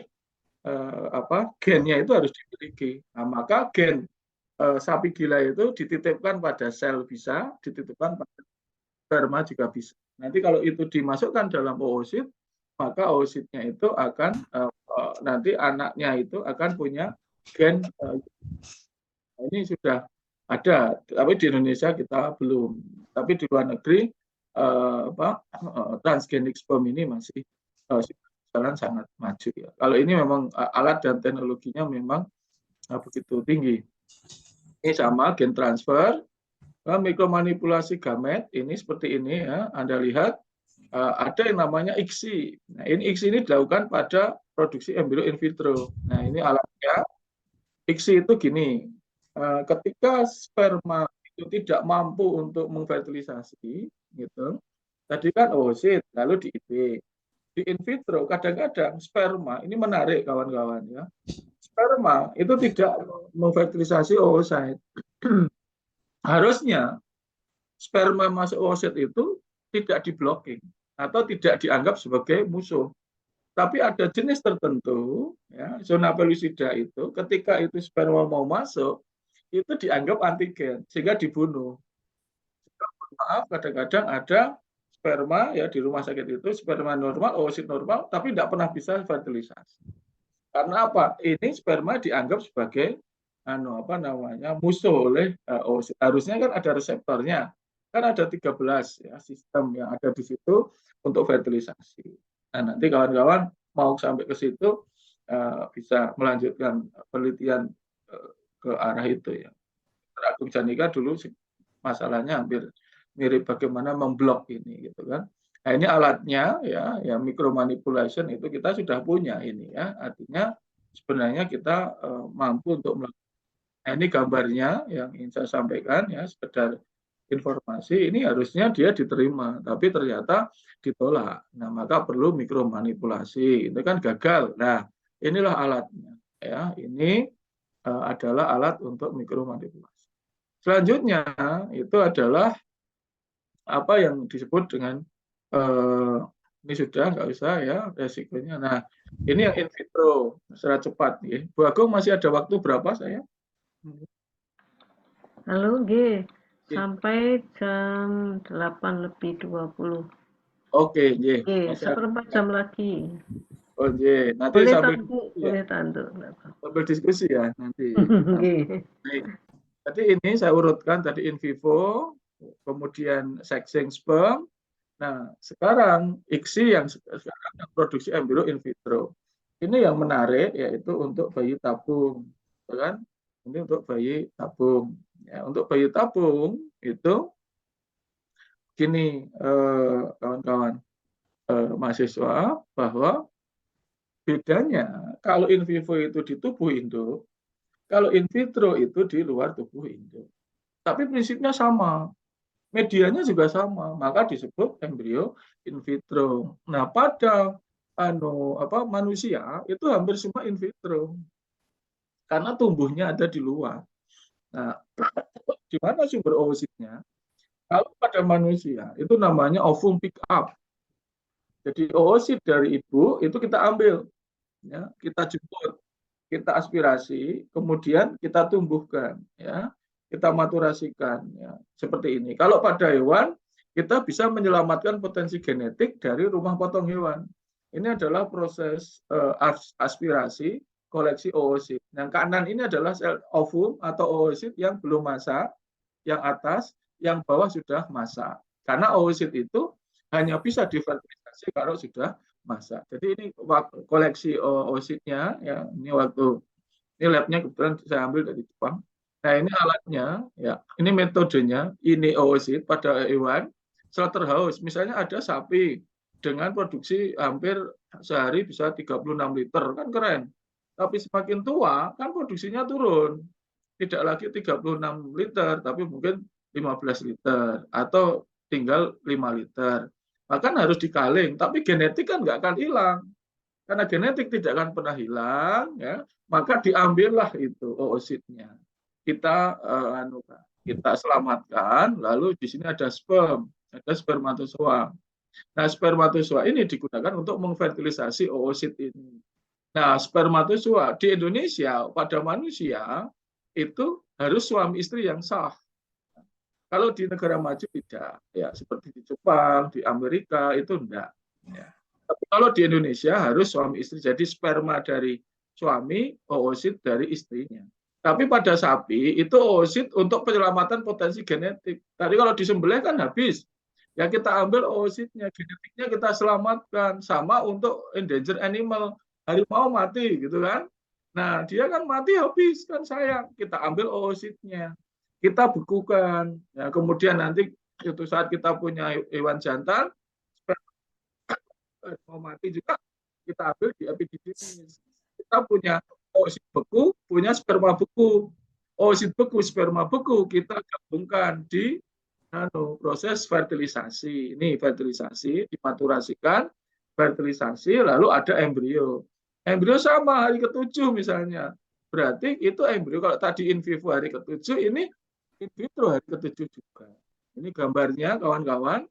gennya itu harus dimiliki. Nah, maka gen sapi gila itu dititipkan pada sel bisa, dititipkan pada sperma juga bisa. Nanti kalau itu dimasukkan dalam oosit, maka oositnya itu akan nanti anaknya itu akan punya gen. Ini sudah ada, tapi di Indonesia kita belum. Tapi di luar negeri transgenik sperm ini masih jalan sangat maju ya. Kalau ini memang alat dan teknologinya memang begitu tinggi. Ini sama gen transfer, mikromanipulasi gamet ini seperti ini ya. Anda lihat ada yang namanya ICSI. Nah, ini ICSI ini dilakukan pada produksi embrio in vitro. Nah, ini alatnya. ICSI itu gini. Ketika sperma itu tidak mampu untuk mengfertilisasi, gitu. Tadi kan oosit, lalu di IP. Di in vitro kadang-kadang sperma ini menarik kawan-kawan ya. Sperma itu tidak memfertilisasi oosit. Harusnya sperma masuk oosit itu tidak diblocking atau tidak dianggap sebagai musuh. Tapi ada jenis tertentu, ya, zona pellucida itu, ketika itu sperma mau masuk, itu dianggap antigen, sehingga dibunuh. Maaf, kadang-kadang ada sperma ya di rumah sakit itu, sperma normal, oosit normal, tapi tidak pernah bisa fertilisasi. Karena apa? Ini sperma dianggap sebagai musuh oleh oosit. Harusnya kan ada reseptornya. Kan ada 13 ya sistem yang ada di situ untuk fertilisasi. Nah, nanti kawan-kawan mau sampai ke situ bisa melanjutkan penelitian ke arah itu ya. Agung Janika dulu masalahnya hampir mirip bagaimana memblok ini gitu kan. Nah, ini alatnya ya micromanipulation itu kita sudah punya ini ya. Artinya sebenarnya kita mampu untuk melakukan. Nah, ini gambarnya yang ingin saya sampaikan ya, sekedar informasi. Ini harusnya dia diterima, tapi ternyata ditolak. Nah, maka perlu mikromanipulasi. Itu kan gagal. Nah, inilah alatnya ya. Ini adalah alat untuk mikromanipulasi. Selanjutnya itu adalah apa yang disebut dengan ini sudah nggak usah ya resikonya. Nah, ini yang in vitro secara cepat ya. Bu Agung masih ada waktu berapa saya? Halo, G. Sampai jam 8:20. Oke, G. Seperempat jam lagi. Oh, G. Nanti boleh sambil sambil diskusi ya nanti. Jadi ini saya urutkan tadi in vivo, kemudian sexing sperm. Nah, sekarang ICSI yang sekarang produksi embrio in vitro. Ini yang menarik yaitu untuk bayi tabung, kan? Ini untuk bayi tabung. Ya, untuk bayi tabung itu gini, kawan-kawan mahasiswa, bahwa bedanya kalau in vivo itu di tubuh induk, kalau in vitro itu di luar tubuh induk. Tapi prinsipnya sama, medianya juga sama, maka disebut embrio in vitro. Nah, pada manusia itu hampir semua in vitro karena tumbuhnya ada di luar. Nah, di mana sumber oositnya? Kalau pada manusia itu namanya ovum pick up. Jadi oosit dari ibu itu kita ambil, ya, kita jemput, kita aspirasi, kemudian kita tumbuhkan, ya, kita maturasikan, ya, seperti ini. Kalau pada hewan kita bisa menyelamatkan potensi genetik dari rumah potong hewan. Ini adalah proses aspirasi koleksi oosit. Yang kanan ini adalah sel ovum atau oosit yang belum masak, yang atas, yang bawah sudah masak. Karena oosit itu hanya bisa difertilisasi kalau sudah masak. Jadi ini koleksi oositnya, ya, ini labnya kebetulan saya ambil dari Jepang. Nah, ini alatnya, ya, ini metodenya, ini oosit pada hewan slaughterhouse. Misalnya ada sapi dengan produksi hampir sehari bisa 36 liter, kan keren. Tapi semakin tua kan produksinya turun. Tidak lagi 36 liter, tapi mungkin 15 liter atau tinggal 5 liter. Bahkan harus dikaling, tapi genetik kan nggak akan hilang. Karena genetik tidak akan pernah hilang, ya, maka diambillah itu oositnya. Kita selamatkan, lalu di sini ada sperm, ada spermatozoa. Nah, spermatozoa ini digunakan untuk memfertilisasi oosit ini. Nah, spermatozoa di Indonesia pada manusia itu harus suami istri yang sah. Kalau di negara maju tidak, ya, seperti di Jepang, di Amerika itu enggak. Ya. Tapi kalau di Indonesia harus suami istri, jadi sperma dari suami, oosit dari istrinya. Tapi pada sapi itu oosit untuk penyelamatan potensi genetik. Tadi kalau disembelih kan habis. Ya kita ambil oositnya, genetiknya kita selamatkan. Sama untuk endangered animal, harimau mati gitu kan. Nah, dia kan mati habis, kan sayang. Kita ambil oositnya. Kita bekukan, ya, kemudian nanti itu saat kita punya hewan jantan mau mati juga kita ambil di epididymis. Kita punya oosit beku, punya sperma beku. Oosit beku, sperma beku kita gabungkan di proses fertilisasi. Ini fertilisasi dimaturasikan, fertilisasi lalu ada embrio. Embrio sama hari ke-7 misalnya. Berarti itu embrio kalau tadi in vivo hari ke-7 ini in vitro hari ke-7 juga. Ini gambarnya kawan-kawan.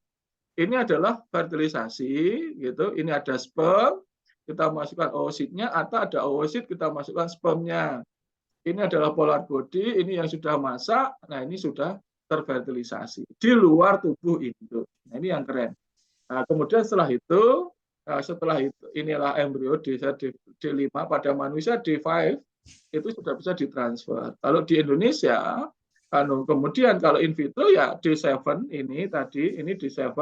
Ini adalah fertilisasi, gitu. Ini ada sperm, kita masukkan oositnya, atau ada oosit kita masukkan spermnya. Ini adalah polar body, ini yang sudah masak. Nah, ini sudah terfertilisasi di luar tubuh induk. Nah, ini yang keren. Nah, kemudian setelah itu inilah embrio D5 pada manusia D5 itu sudah bisa ditransfer. Kalau di Indonesia kemudian kalau in vitro ya D7 ini tadi, ini D7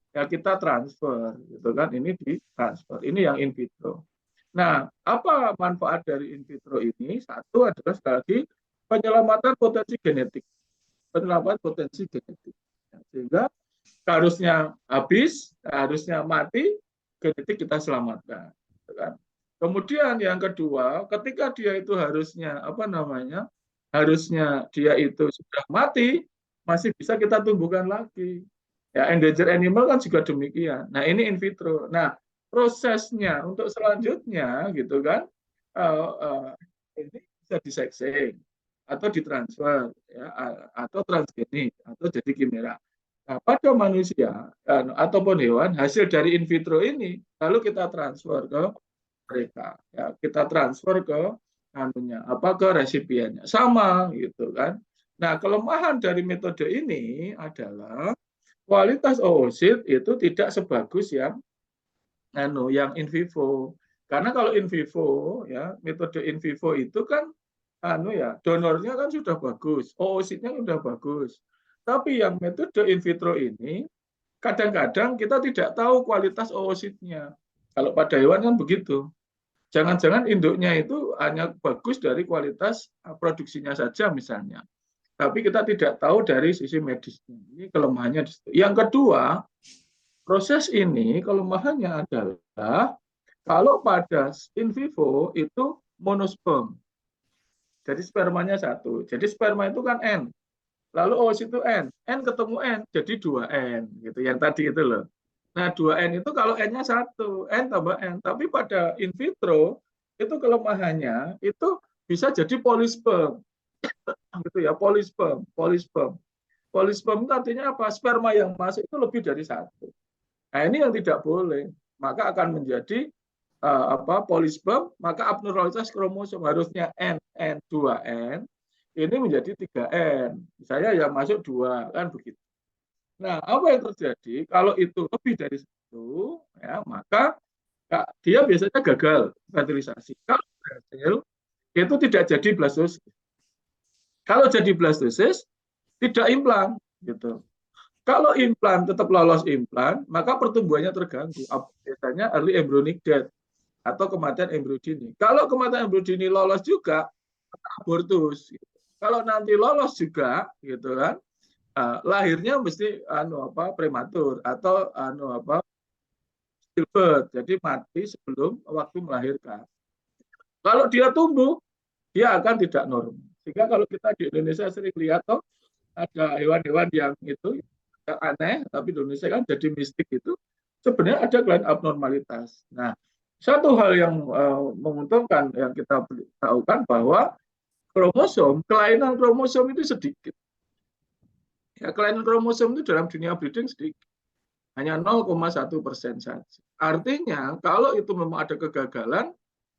ya kita transfer gitu kan, ini ditransfer. Ini yang in vitro. Nah, apa manfaat dari in vitro ini? Satu adalah sekali lagi penyelamatan potensi genetik. Penyelamatan potensi genetik. Sehingga harusnya habis, harusnya mati, genetik kita selamatkan. Gitu kan. Kemudian yang kedua, ketika dia itu harusnya harusnya dia itu sudah mati, masih bisa kita tumbuhkan lagi. Ya, endangered animal kan juga demikian. Nah, ini in vitro. Nah, prosesnya untuk selanjutnya gitu kan, ini bisa diseksing atau ditransfer, ya, atau transgenik atau jadi kimera. Nah, pada manusia ataupun hewan, hasil dari in vitro ini lalu kita transfer ke mereka. Ya, kita transfer ke ke resipiennya sama gitu kan. Nah, kelemahan dari metode ini adalah kualitas oosit itu tidak sebagus yang in vivo. Karena kalau in vivo, ya, metode in vivo itu kan donornya kan sudah bagus, oositnya sudah bagus. Tapi yang metode in vitro ini kadang-kadang kita tidak tahu kualitas oositnya. Kalau pada hewan kan begitu. Jangan-jangan induknya itu hanya bagus dari kualitas produksinya saja misalnya. Tapi kita tidak tahu dari sisi medisnya. Ini kelemahannya di situ. Yang kedua, proses ini kelemahannya adalah kalau pada in vivo itu monosperm. Jadi spermanya satu. Jadi sperma itu kan N. Lalu oosit itu N. N ketemu N, jadi 2N. Gitu. Yang tadi itu loh. Nah, 2N itu kalau N-nya 1, N tambah N. Tapi pada in vitro, itu kelemahannya, itu bisa jadi polisperm. Gitu ya, polisperm. Polisperm itu artinya apa? Sperma yang masuk itu lebih dari 1. Nah, ini yang tidak boleh. Maka akan menjadi polisperm, maka abnormalitas kromosom harusnya N 2N, ini menjadi 3N. Misalnya yang masuk 2, kan begitu. Nah, apa yang terjadi kalau itu lebih dari 1, ya, maka dia biasanya gagal fertilisasi. Kalau berhasil, itu tidak jadi blastosis. Kalau jadi blastosis, tidak implan, gitu. Kalau implan tetap lolos implan, maka pertumbuhannya terganggu. Biasanya early embryonic death atau kematian embrio dini. Kalau kematian embrio dini lolos juga, abortus. Gitu. Kalau nanti lolos juga, gitu kan, lahirnya mesti prematur atau stillbirth, jadi mati sebelum waktu melahirkan. Kalau dia tumbuh, dia akan tidak normal. Sehingga kalau kita di Indonesia sering lihat ada hewan-hewan yang itu aneh, tapi di Indonesia kan jadi mistik itu, sebenarnya ada kelainan abnormalitas. Nah, satu hal yang menguntungkan yang kita tahukan bahwa kelainan kromosom itu sedikit. Ya, kelainan kromosom itu dalam dunia breeding sedikit. Hanya 0,1% saja. Artinya, kalau itu memang ada kegagalan,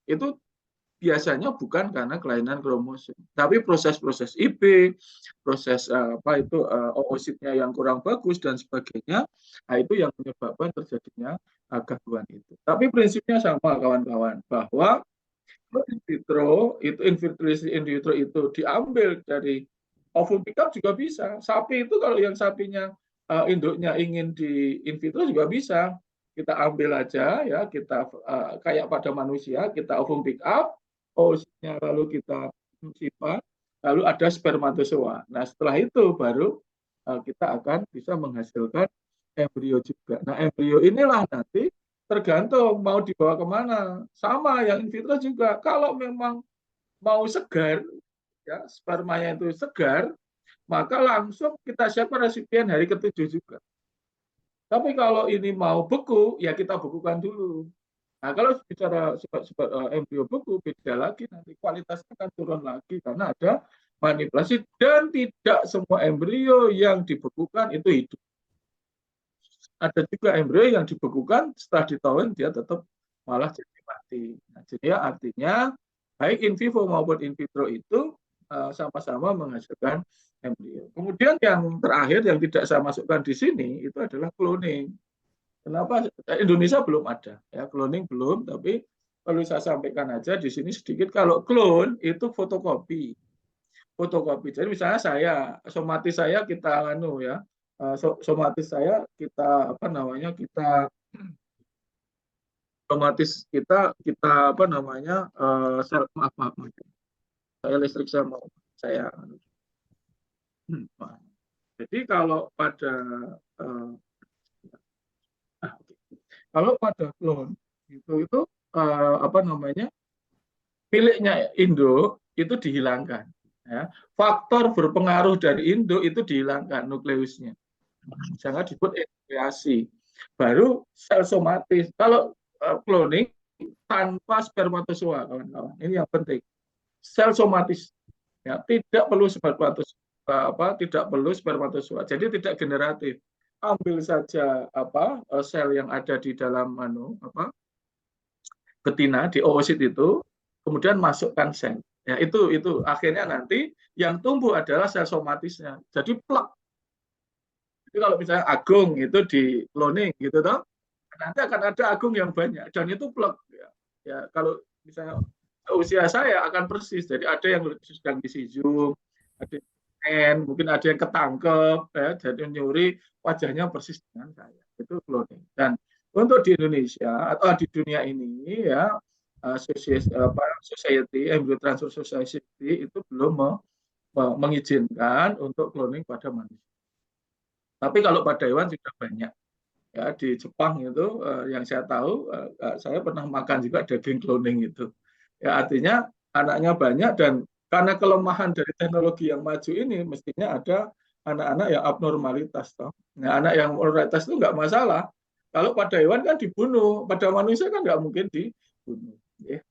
itu biasanya bukan karena kelainan kromosom, tapi proses-proses IB, proses oositnya yang kurang bagus dan sebagainya, nah itu yang menyebabkan terjadinya gangguan itu. Tapi prinsipnya sama kawan-kawan, bahwa in vitro itu diambil dari ovum pickup juga bisa. Sapi itu kalau yang sapinya induknya ingin di in vitro juga bisa. Kita ambil aja ya, kita kayak pada manusia, kita ovum pickup, oositnya lalu kita simpan, lalu ada spermatozoa. Nah, setelah itu baru kita akan bisa menghasilkan embrio juga. Nah, embrio inilah nanti tergantung mau dibawa kemana. Sama yang in vitro juga. Kalau memang mau segar, ya, spermanya itu segar, maka langsung kita siapkan resipien hari ke-7 juga. Tapi kalau ini mau beku, ya kita bekukan dulu. Nah, kalau bicara embrio beku, beda lagi, nanti kualitasnya akan turun lagi karena ada manipulasi, dan tidak semua embrio yang dibekukan itu hidup. Ada juga embrio yang dibekukan, setelah ditauin dia tetap malah jadi mati. Nah, jadi ya artinya baik in vivo maupun in vitro itu sama-sama menghasilkan embrio. Kemudian yang terakhir yang tidak saya masukkan di sini itu adalah cloning. Kenapa Indonesia belum ada? Ya, cloning belum, tapi perlu saya sampaikan aja di sini sedikit. Kalau clone itu fotokopi. Jadi misalnya somatis saya kita somatis saya kita saya listrik jadi kalau pada clone itu miliknya induk itu dihilangkan, ya. Faktor berpengaruh dari induk itu dihilangkan, nukleusnya. Jangan disebut kreasi. Baru sel somatis. Kalau cloning tanpa spermatozoa, kawan-kawan. Ini yang penting. Sel somatis, ya, tidak perlu spermatozoa. Jadi tidak generatif. Ambil saja sel yang ada di dalam betina di oosit itu, kemudian masukkan sel. Ya, itu akhirnya nanti yang tumbuh adalah sel somatisnya. Jadi plek. Jadi kalau misalnya agung itu di cloning gitu toh, nanti akan ada agung yang banyak dan itu plek. Ya, kalau misalnya usia saya akan persis. Jadi ada yang sedang disizum, ada yang mungkin ada yang ketangkep, ya, jadi nyuri wajahnya persis dengan saya. Itu cloning. Dan untuk di Indonesia atau di dunia ini, ya, society, embryo transfer society itu belum mengizinkan untuk cloning pada manusia. Tapi kalau pada hewan sudah banyak. Ya, di Jepang itu yang saya tahu, saya pernah makan juga daging cloning itu. Ya, artinya anaknya banyak, dan karena kelemahan dari teknologi yang maju ini, mestinya ada anak-anak yang abnormalitas. Toh. Nah, anak yang abnormalitas itu nggak masalah. Kalau pada hewan kan dibunuh, pada manusia kan nggak mungkin dibunuh.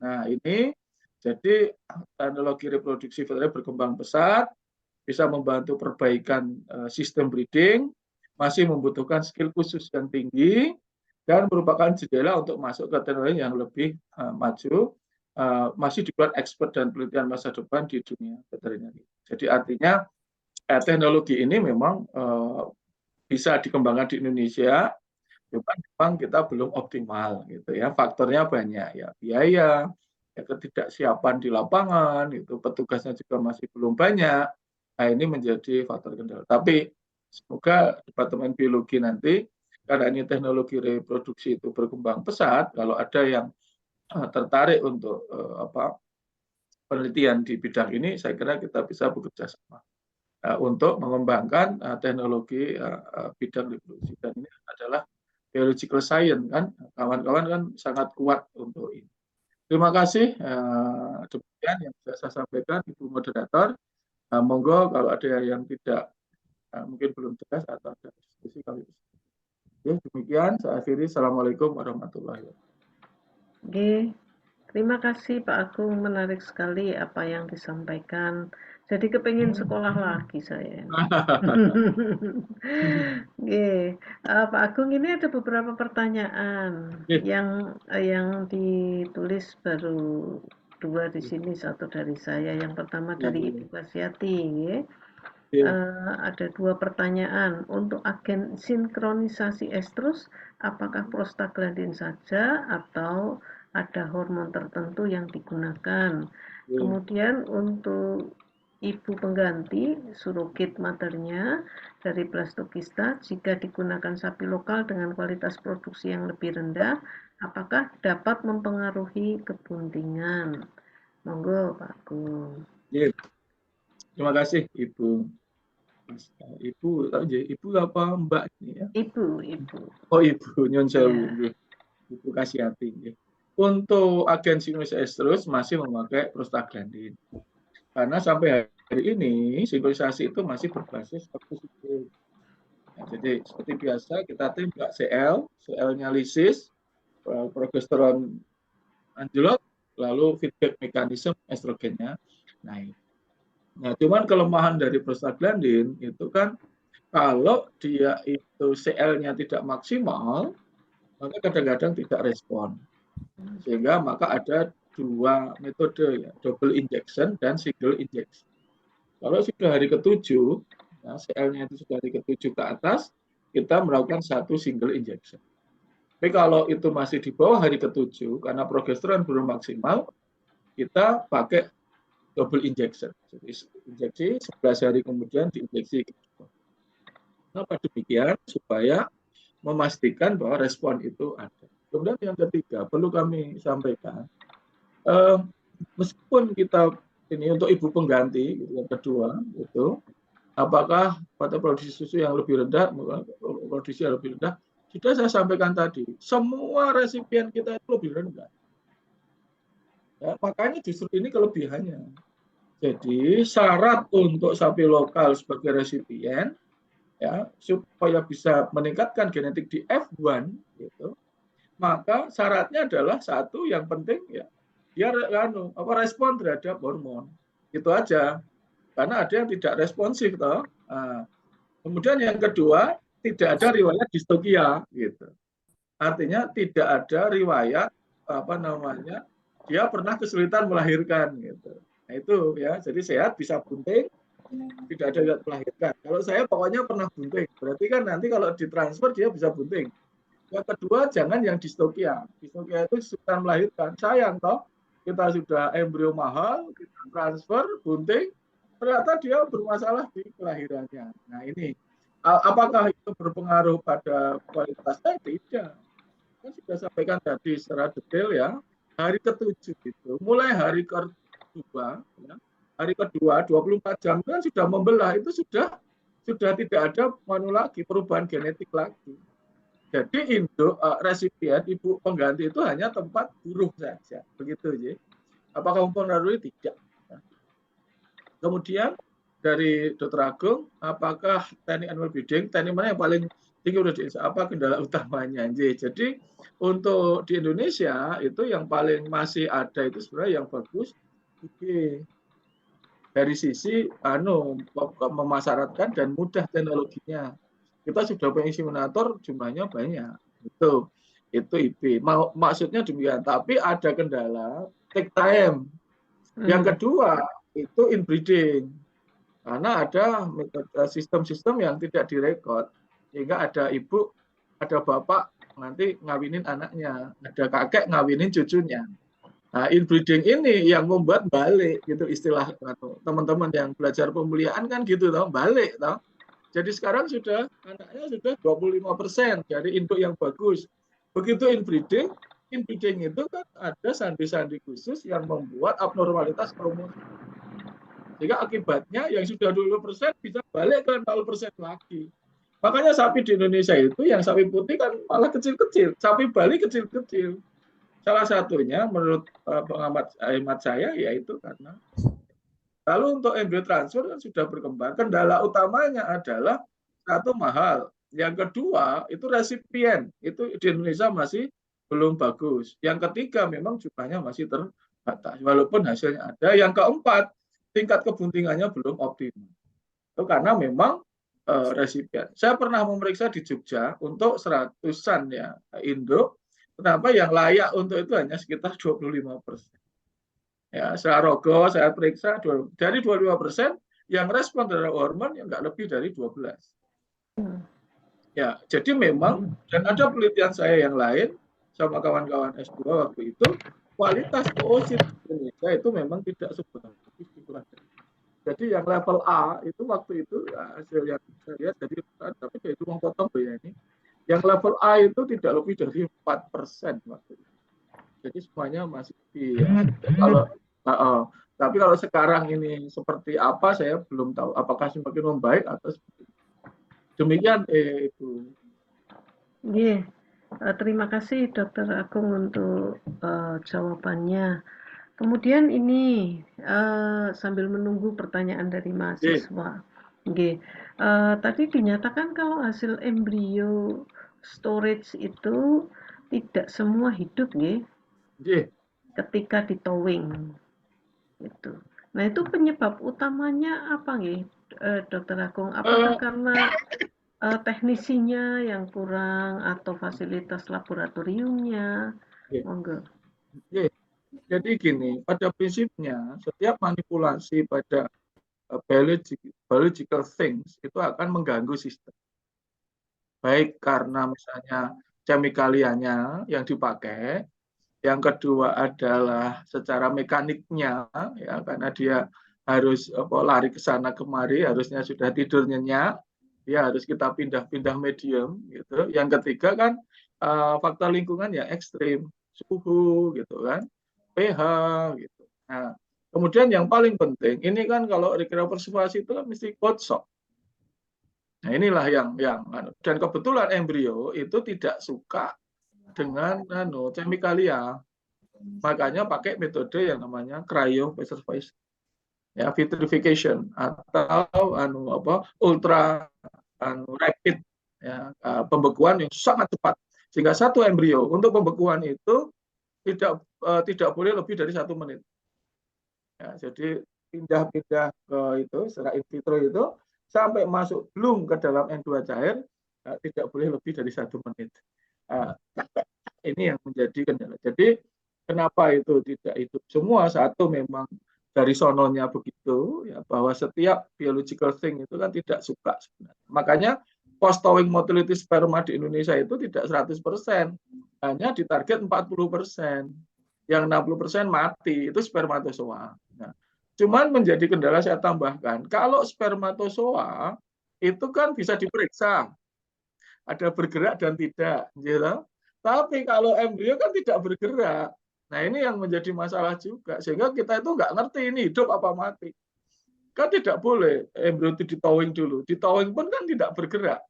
Nah, ini jadi teknologi reproduksi veteriner berkembang pesat, bisa membantu perbaikan sistem breeding, masih membutuhkan skill khusus yang tinggi, dan merupakan jendela untuk masuk ke teknologi yang lebih maju, masih dibuat expert dan penelitian masa depan di dunia veteriner. Jadi artinya teknologi ini memang bisa dikembangkan di Indonesia, memang kita belum optimal gitu ya. Faktornya banyak ya, biaya, ya ketidaksiapan di lapangan, itu petugasnya juga masih belum banyak. Nah, ini menjadi faktor kendala. Tapi semoga Departemen Biologi nanti, karena ini teknologi reproduksi itu berkembang pesat, kalau ada yang tertarik untuk penelitian di bidang ini, saya kira kita bisa bekerja sama untuk mengembangkan teknologi bidang reproduksi. Dan ini adalah biological science kan, kawan-kawan kan sangat kuat untuk ini. Terima kasih, demikian yang bisa saya sampaikan, Ibu Moderator. Monggo kalau ada yang tidak mungkin belum jelas atau ada diskusi kami bisa. Oke, demikian saya akhiri. Assalamualaikum warahmatullahi wabarakatuh. Oke, terima kasih Pak Agung, menarik sekali apa yang disampaikan. Jadi kepengen sekolah lagi saya. Oke, Pak Agung, ini ada beberapa pertanyaan yang ditulis baru 2 di sini, 1 dari saya. Yang pertama dari Ibu Kasiati. Ada 2 pertanyaan. Untuk agen sinkronisasi estrus, apakah prostaglandin saja atau ada hormon tertentu yang digunakan? Kemudian untuk ibu pengganti surrogate mothernya dari Blastokista, jika digunakan sapi lokal dengan kualitas produksi yang lebih rendah, apakah dapat mempengaruhi kebuntingan? Monggo Pak Agung. Terima kasih Ibu. Ibu apa Mbak ini ya? Ibu. Oh Ibu, nyon sewu. Ibu Kasiati. Untuk agen sinkronisasi estrus masih memakai prostaglandin. Karena sampai hari ini sinkronisasi itu masih berbasis toksisitas. Nah, jadi seperti biasa kita tembak CL-nya lisis, progesteron anjlok, lalu feedback mekanisme estrogennya naik. Nah, cuman kelemahan dari prostaglandin itu kan kalau dia itu CL-nya tidak maksimal, maka kadang-kadang tidak respon. Sehingga maka ada 2 metode ya, double injection dan single injection. Kalau sudah hari ke-7, ya, CL-nya itu sudah hari ke-7 ke atas, kita melakukan 1 single injection. Tapi kalau itu masih di bawah hari ke-7, karena progesteron belum maksimal, kita pakai double injection. Jadi injeksi 11 hari kemudian diinjeksi. Kenapa demikian? Supaya memastikan bahwa respon itu ada. Kemudian yang ketiga, perlu kami sampaikan, meskipun kita ini untuk ibu pengganti, yang kedua, itu apakah pada produksi susu yang lebih rendah, produksi yang lebih rendah, sudah saya sampaikan tadi, semua resipien kita itu lebih rendah. Ya, makanya justru ini kelebihannya. Jadi syarat untuk sapi lokal sebagai resipien, ya, supaya bisa meningkatkan genetik di F1, gitu, maka syaratnya adalah satu yang penting ya, dia respon terhadap hormon, itu aja. Karena ada yang tidak responsif toh. Nah, kemudian yang kedua, tidak ada riwayat distokia, gitu. Artinya tidak ada riwayat dia pernah kesulitan melahirkan, gitu. Nah itu ya, jadi sehat bisa bunting, tidak ada riwayat melahirkan. Kalau saya pokoknya pernah bunting, berarti kan nanti kalau ditransfer dia bisa bunting. Yang kedua, jangan yang distokia. Distokia itu kesulitan melahirkan. Sayang toh, kita sudah embrio mahal, kita transfer, bunting, ternyata dia bermasalah di kelahirannya. Nah ini, apakah itu berpengaruh pada kualitasnya? Tidak. Saya sudah sampaikan tadi secara detail ya, hari ke-7 itu, mulai hari kedua, ya, hari kedua 24 jam kan sudah membelah, itu sudah tidak ada lagi perubahan genetik lagi. Jadi induk resipien ibu pengganti itu hanya tempat buruh saja, begitu ya. Apakah mempengaruhi? Tidak. Kemudian dari Dr. Agung, apakah teknik animal breeding, teknik mana yang paling tinggi udah apa kendala utamanya? Jadi untuk di Indonesia itu yang paling masih ada itu sebenarnya yang bagus dari sisi memasyaratkan dan mudah teknologinya. Kita sudah punya inseminator, jumlahnya banyak. Itu IP. Maksudnya demikian. Tapi ada kendala, take time. Yang kedua, itu inbreeding. Karena ada sistem-sistem yang tidak direkod. Sehingga ada ibu, ada bapak, nanti ngawinin anaknya. Ada kakek ngawinin cucunya. Nah, inbreeding ini yang membuat balik, gitu istilah teman-teman yang belajar pemuliaan kan gitu, balik. Jadi sekarang anaknya sudah 25% dari induk yang bagus. Begitu inbreeding itu kan ada sandi-sandi khusus yang membuat abnormalitas kromosom. Sehingga akibatnya yang sudah 20% bisa balik ke 0% lagi. Makanya sapi di Indonesia itu yang sapi putih kan malah kecil-kecil, sapi Bali kecil-kecil. Salah satunya menurut pengamat saya yaitu karena lalu untuk embryo transfer kan sudah berkembang. Kendala utamanya adalah satu mahal. Yang kedua itu resipien. Itu di Indonesia masih belum bagus. Yang ketiga memang jumlahnya masih terbatas. Walaupun hasilnya ada. Yang keempat tingkat kebuntingannya belum optimal. Itu karena memang resipien. Saya pernah memeriksa di Jogja untuk 100-an ya induk. Kenapa yang layak untuk itu hanya sekitar 25%. Ya, saya rogo, saya periksa dari 25% yang respon terhadap hormon yang nggak lebih dari 12. Ya, jadi memang dan ada penelitian saya yang lain sama kawan-kawan S2 waktu itu kualitas oosit di Indonesia itu memang tidak sebagus di luar negeri. Jadi yang level A itu waktu itu hasil yang saya lihat dari tapi dari rumah potong ya ini yang level A itu tidak lebih dari 4% waktu itu. Jadi semuanya masih tapi kalau sekarang ini seperti apa saya belum tahu. Apakah semakin membaik atau seperti itu. Demikian itu. Yeah. Terima kasih Dr. Agung untuk jawabannya. Kemudian ini sambil menunggu pertanyaan dari mahasiswa. Tadi dinyatakan kalau hasil embrio storage itu tidak semua hidup, ketika ditowing. Itu. Nah, itu penyebab utamanya apa, Dr. Agung? Apakah karena teknisinya yang kurang atau fasilitas laboratoriumnya? Monggo. Jadi gini, pada prinsipnya setiap manipulasi pada biological things itu akan mengganggu sistem. Baik karena misalnya chemicalianya yang dipakai, yang kedua adalah secara mekaniknya, ya karena dia harus lari ke sana kemari, harusnya sudah tidur nyenyak, dia harus kita pindah-pindah medium, gitu. Yang ketiga kan faktor lingkungan yang ekstrim, suhu, gitu kan, pH, gitu. Nah, kemudian yang paling penting, ini kan kalau recreopersuasi itu kan mesti cold shock. Nah inilah yang dan kebetulan embrio itu tidak suka dengan chemicalia. Makanya pakai metode yang namanya cryopreservation, ya vitrification atau ultra rapid, ya, pembekuan yang sangat cepat. Sehingga satu embrio untuk pembekuan itu tidak boleh lebih dari 1 menit. Ya, jadi pindah-pindah ke itu secara in vitro itu sampai masuk belum ke dalam N2 cair tidak boleh lebih dari 1 menit. Ini yang menjadi kendala. Jadi kenapa itu tidak hidup semua? Satu memang dari sononya begitu, ya, bahwa setiap biological thing itu kan tidak suka sebenarnya. Makanya post-towing motility sperma di Indonesia itu tidak 100%, hanya ditarget 40%. Yang 60% mati, itu spermatozoa. Nah, cuman menjadi kendala saya tambahkan, kalau spermatozoa itu kan bisa diperiksa, ada bergerak dan tidak, gitu. Tapi kalau embrio kan tidak bergerak. Nah ini yang menjadi masalah juga, sehingga kita itu nggak ngerti ini hidup apa mati. Kan tidak boleh embrio itu ditowing dulu, ditowing pun kan tidak bergerak.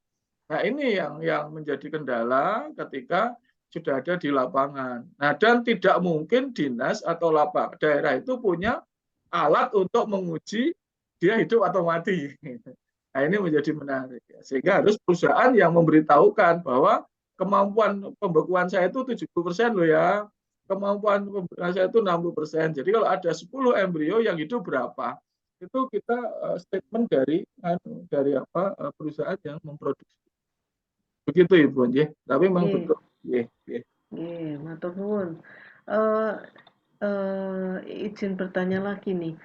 Nah ini yang menjadi kendala ketika sudah ada di lapangan. Nah dan tidak mungkin dinas atau daerah itu punya alat untuk menguji dia hidup atau mati. Nah ini menjadi menarik. Sehingga harus perusahaan yang memberitahukan bahwa kemampuan pembekuan saya itu 70% loh ya. Kemampuan pembekuan saya itu 60%. Jadi kalau ada 10 embrio yang hidup berapa? Itu kita statement dari perusahaan yang memproduksi. Begitu Ibu, ya. Tapi memang betul. Matur nuwun. Izin bertanya lagi nih,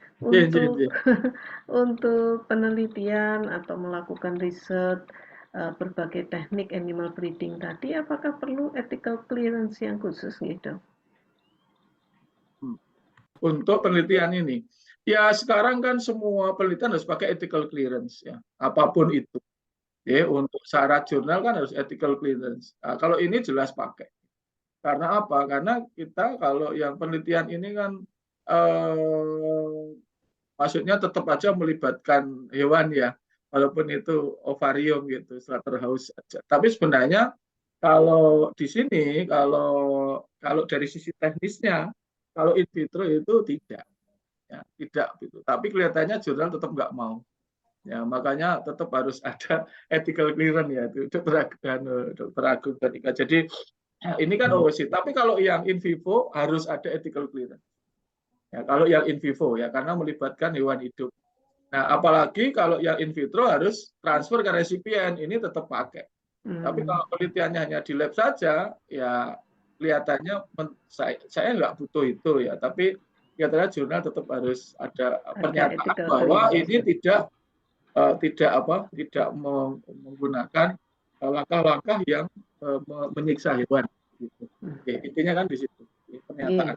untuk penelitian atau melakukan riset berbagai teknik animal breeding tadi, apakah perlu ethical clearance yang khusus gitu? Untuk penelitian ini, ya sekarang kan semua penelitian harus pakai ethical clearance ya, apapun itu. Ya, untuk syarat jurnal kan harus ethical clearance. Nah, kalau ini jelas pakai. Karena apa? Karena kita kalau yang penelitian ini kan maksudnya tetap aja melibatkan hewan ya, walaupun itu ovarium gitu, slaughterhouse aja. Tapi sebenarnya kalau di sini, kalau dari sisi teknisnya, kalau in vitro itu tidak, ya, tidak gitu. Tapi kelihatannya jurnal tetap nggak mau. Ya, makanya tetap harus ada ethical clearance ya, itu Dokter Agung ketika. Jadi ini kan OOC, tapi kalau yang in vivo harus ada ethical clearance. Ya, kalau yang in vivo ya, karena melibatkan hewan hidup. Nah, apalagi kalau yang in vitro harus transfer ke resipien, ini tetap pakai. Tapi kalau penelitiannya hanya di lab saja, ya kelihatannya saya nggak butuh itu ya. Tapi kelihatannya jurnal tetap harus ada pernyataan bahwa ini tidak menggunakan langkah-langkah yang menyiksa hewan. Gitu. Intinya kan di situ pernyataan.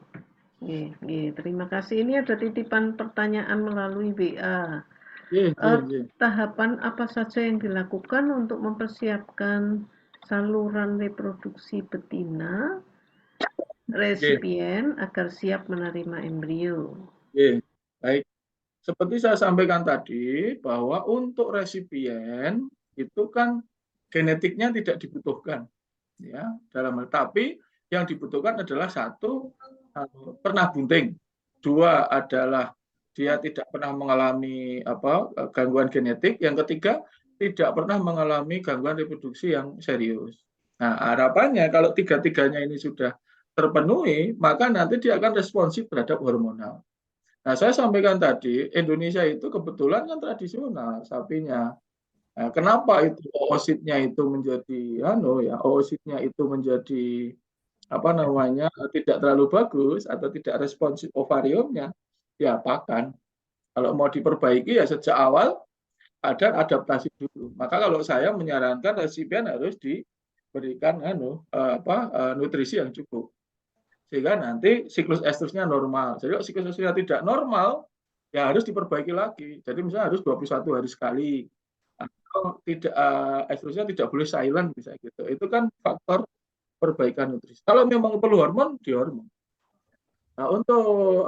Terima kasih. Ini ada titipan pertanyaan melalui WA. Tahapan apa saja yang dilakukan untuk mempersiapkan saluran reproduksi betina resipien agar siap menerima embrio? Baik. Seperti saya sampaikan tadi, bahwa untuk resipien itu kan genetiknya tidak dibutuhkan, ya dalam hal. Tapi yang dibutuhkan adalah satu, pernah bunting, dua adalah dia tidak pernah mengalami gangguan genetik, yang ketiga tidak pernah mengalami gangguan reproduksi yang serius. Nah harapannya kalau tiga-tiganya ini sudah terpenuhi, maka nanti dia akan responsif terhadap hormonal. Nah, saya sampaikan tadi, Indonesia itu kebetulan kan tradisional sapinya. Nah, kenapa itu oositnya itu menjadi oositnya itu menjadi tidak terlalu bagus atau tidak responsif ovariumnya? Ya pakan. Kalau mau diperbaiki ya sejak awal ada adaptasi dulu. Maka kalau saya menyarankan resipien harus diberikan nutrisi yang cukup. Sehingga nanti siklus estrusnya normal. Jadi kalau siklus estrusnya tidak normal, ya harus diperbaiki lagi. Jadi misalnya harus 21 hari sekali. Atau tidak estrusnya tidak boleh silent misalnya gitu. Itu kan faktor perbaikan nutrisi. Kalau memang perlu hormon, dihormon. Nah, untuk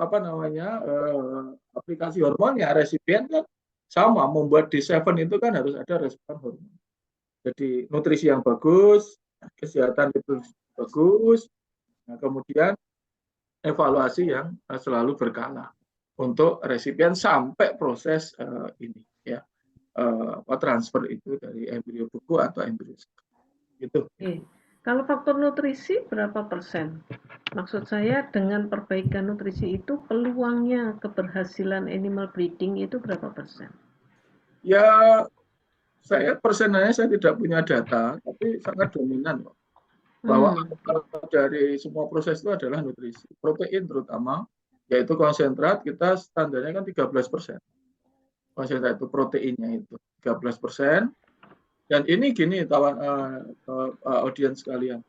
aplikasi hormonnya resipien kan sama, membuat D7 itu kan harus ada respon hormon. Jadi nutrisi yang bagus, kesehatan reproduksi bagus. Nah, kemudian evaluasi yang selalu berkala untuk resipien sampai proses ini ya transfer itu dari embrio beku atau embrio gitu. Kalau faktor nutrisi berapa persen? Maksud saya dengan perbaikan nutrisi itu peluangnya keberhasilan animal breeding itu berapa persen? Ya persenanya saya tidak punya data, tapi sangat dominan loh. Bahwa dari semua proses itu adalah nutrisi, protein terutama, yaitu konsentrat kita standarnya kan 13%. Konsentrat itu proteinnya itu 13%. Dan ini gini audiens sekalian.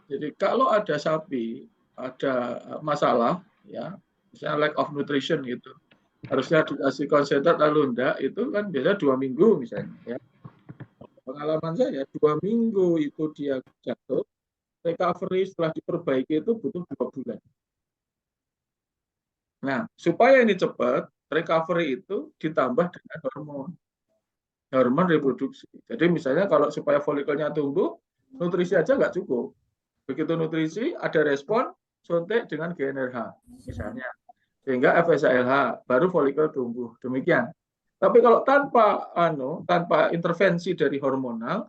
Jadi kalau ada sapi ada masalah ya, misalnya lack of nutrition gitu, harusnya dikasih konsentrat lalu enggak, itu kan biasanya 2 minggu misalnya ya. Pengalaman saya 2 minggu itu dia jatuh, recovery setelah diperbaiki itu butuh 2 bulan. Nah, supaya ini cepat, recovery itu ditambah dengan hormon reproduksi. Jadi misalnya kalau supaya folikelnya tumbuh, nutrisi aja nggak cukup. Begitu nutrisi, ada respon, suntik dengan GnRH, misalnya. Sehingga FSHLH, baru folikel tumbuh. Demikian. Tapi kalau tanpa intervensi dari hormonal,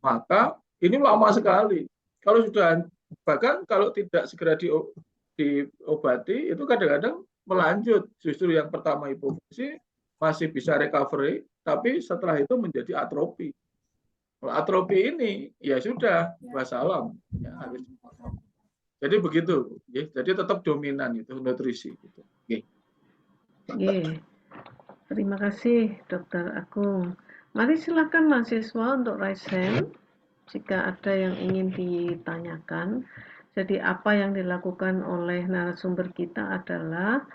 maka ini lama sekali. Kalau sudah, bahkan kalau tidak segera diobati, itu kadang-kadang melanjut. Justru yang pertama hipofisi masih bisa recovery, tapi setelah itu menjadi atrofi. Kalau atrofi ini, ya sudah, wassalam. Ya, harus. Jadi begitu. Ya. Jadi tetap dominan itu nutrisi. Gitu. Okay. Terima kasih, Dr. Agung. Mari silakan mahasiswa untuk raise hand jika ada yang ingin ditanyakan. Jadi apa yang dilakukan oleh narasumber kita adalah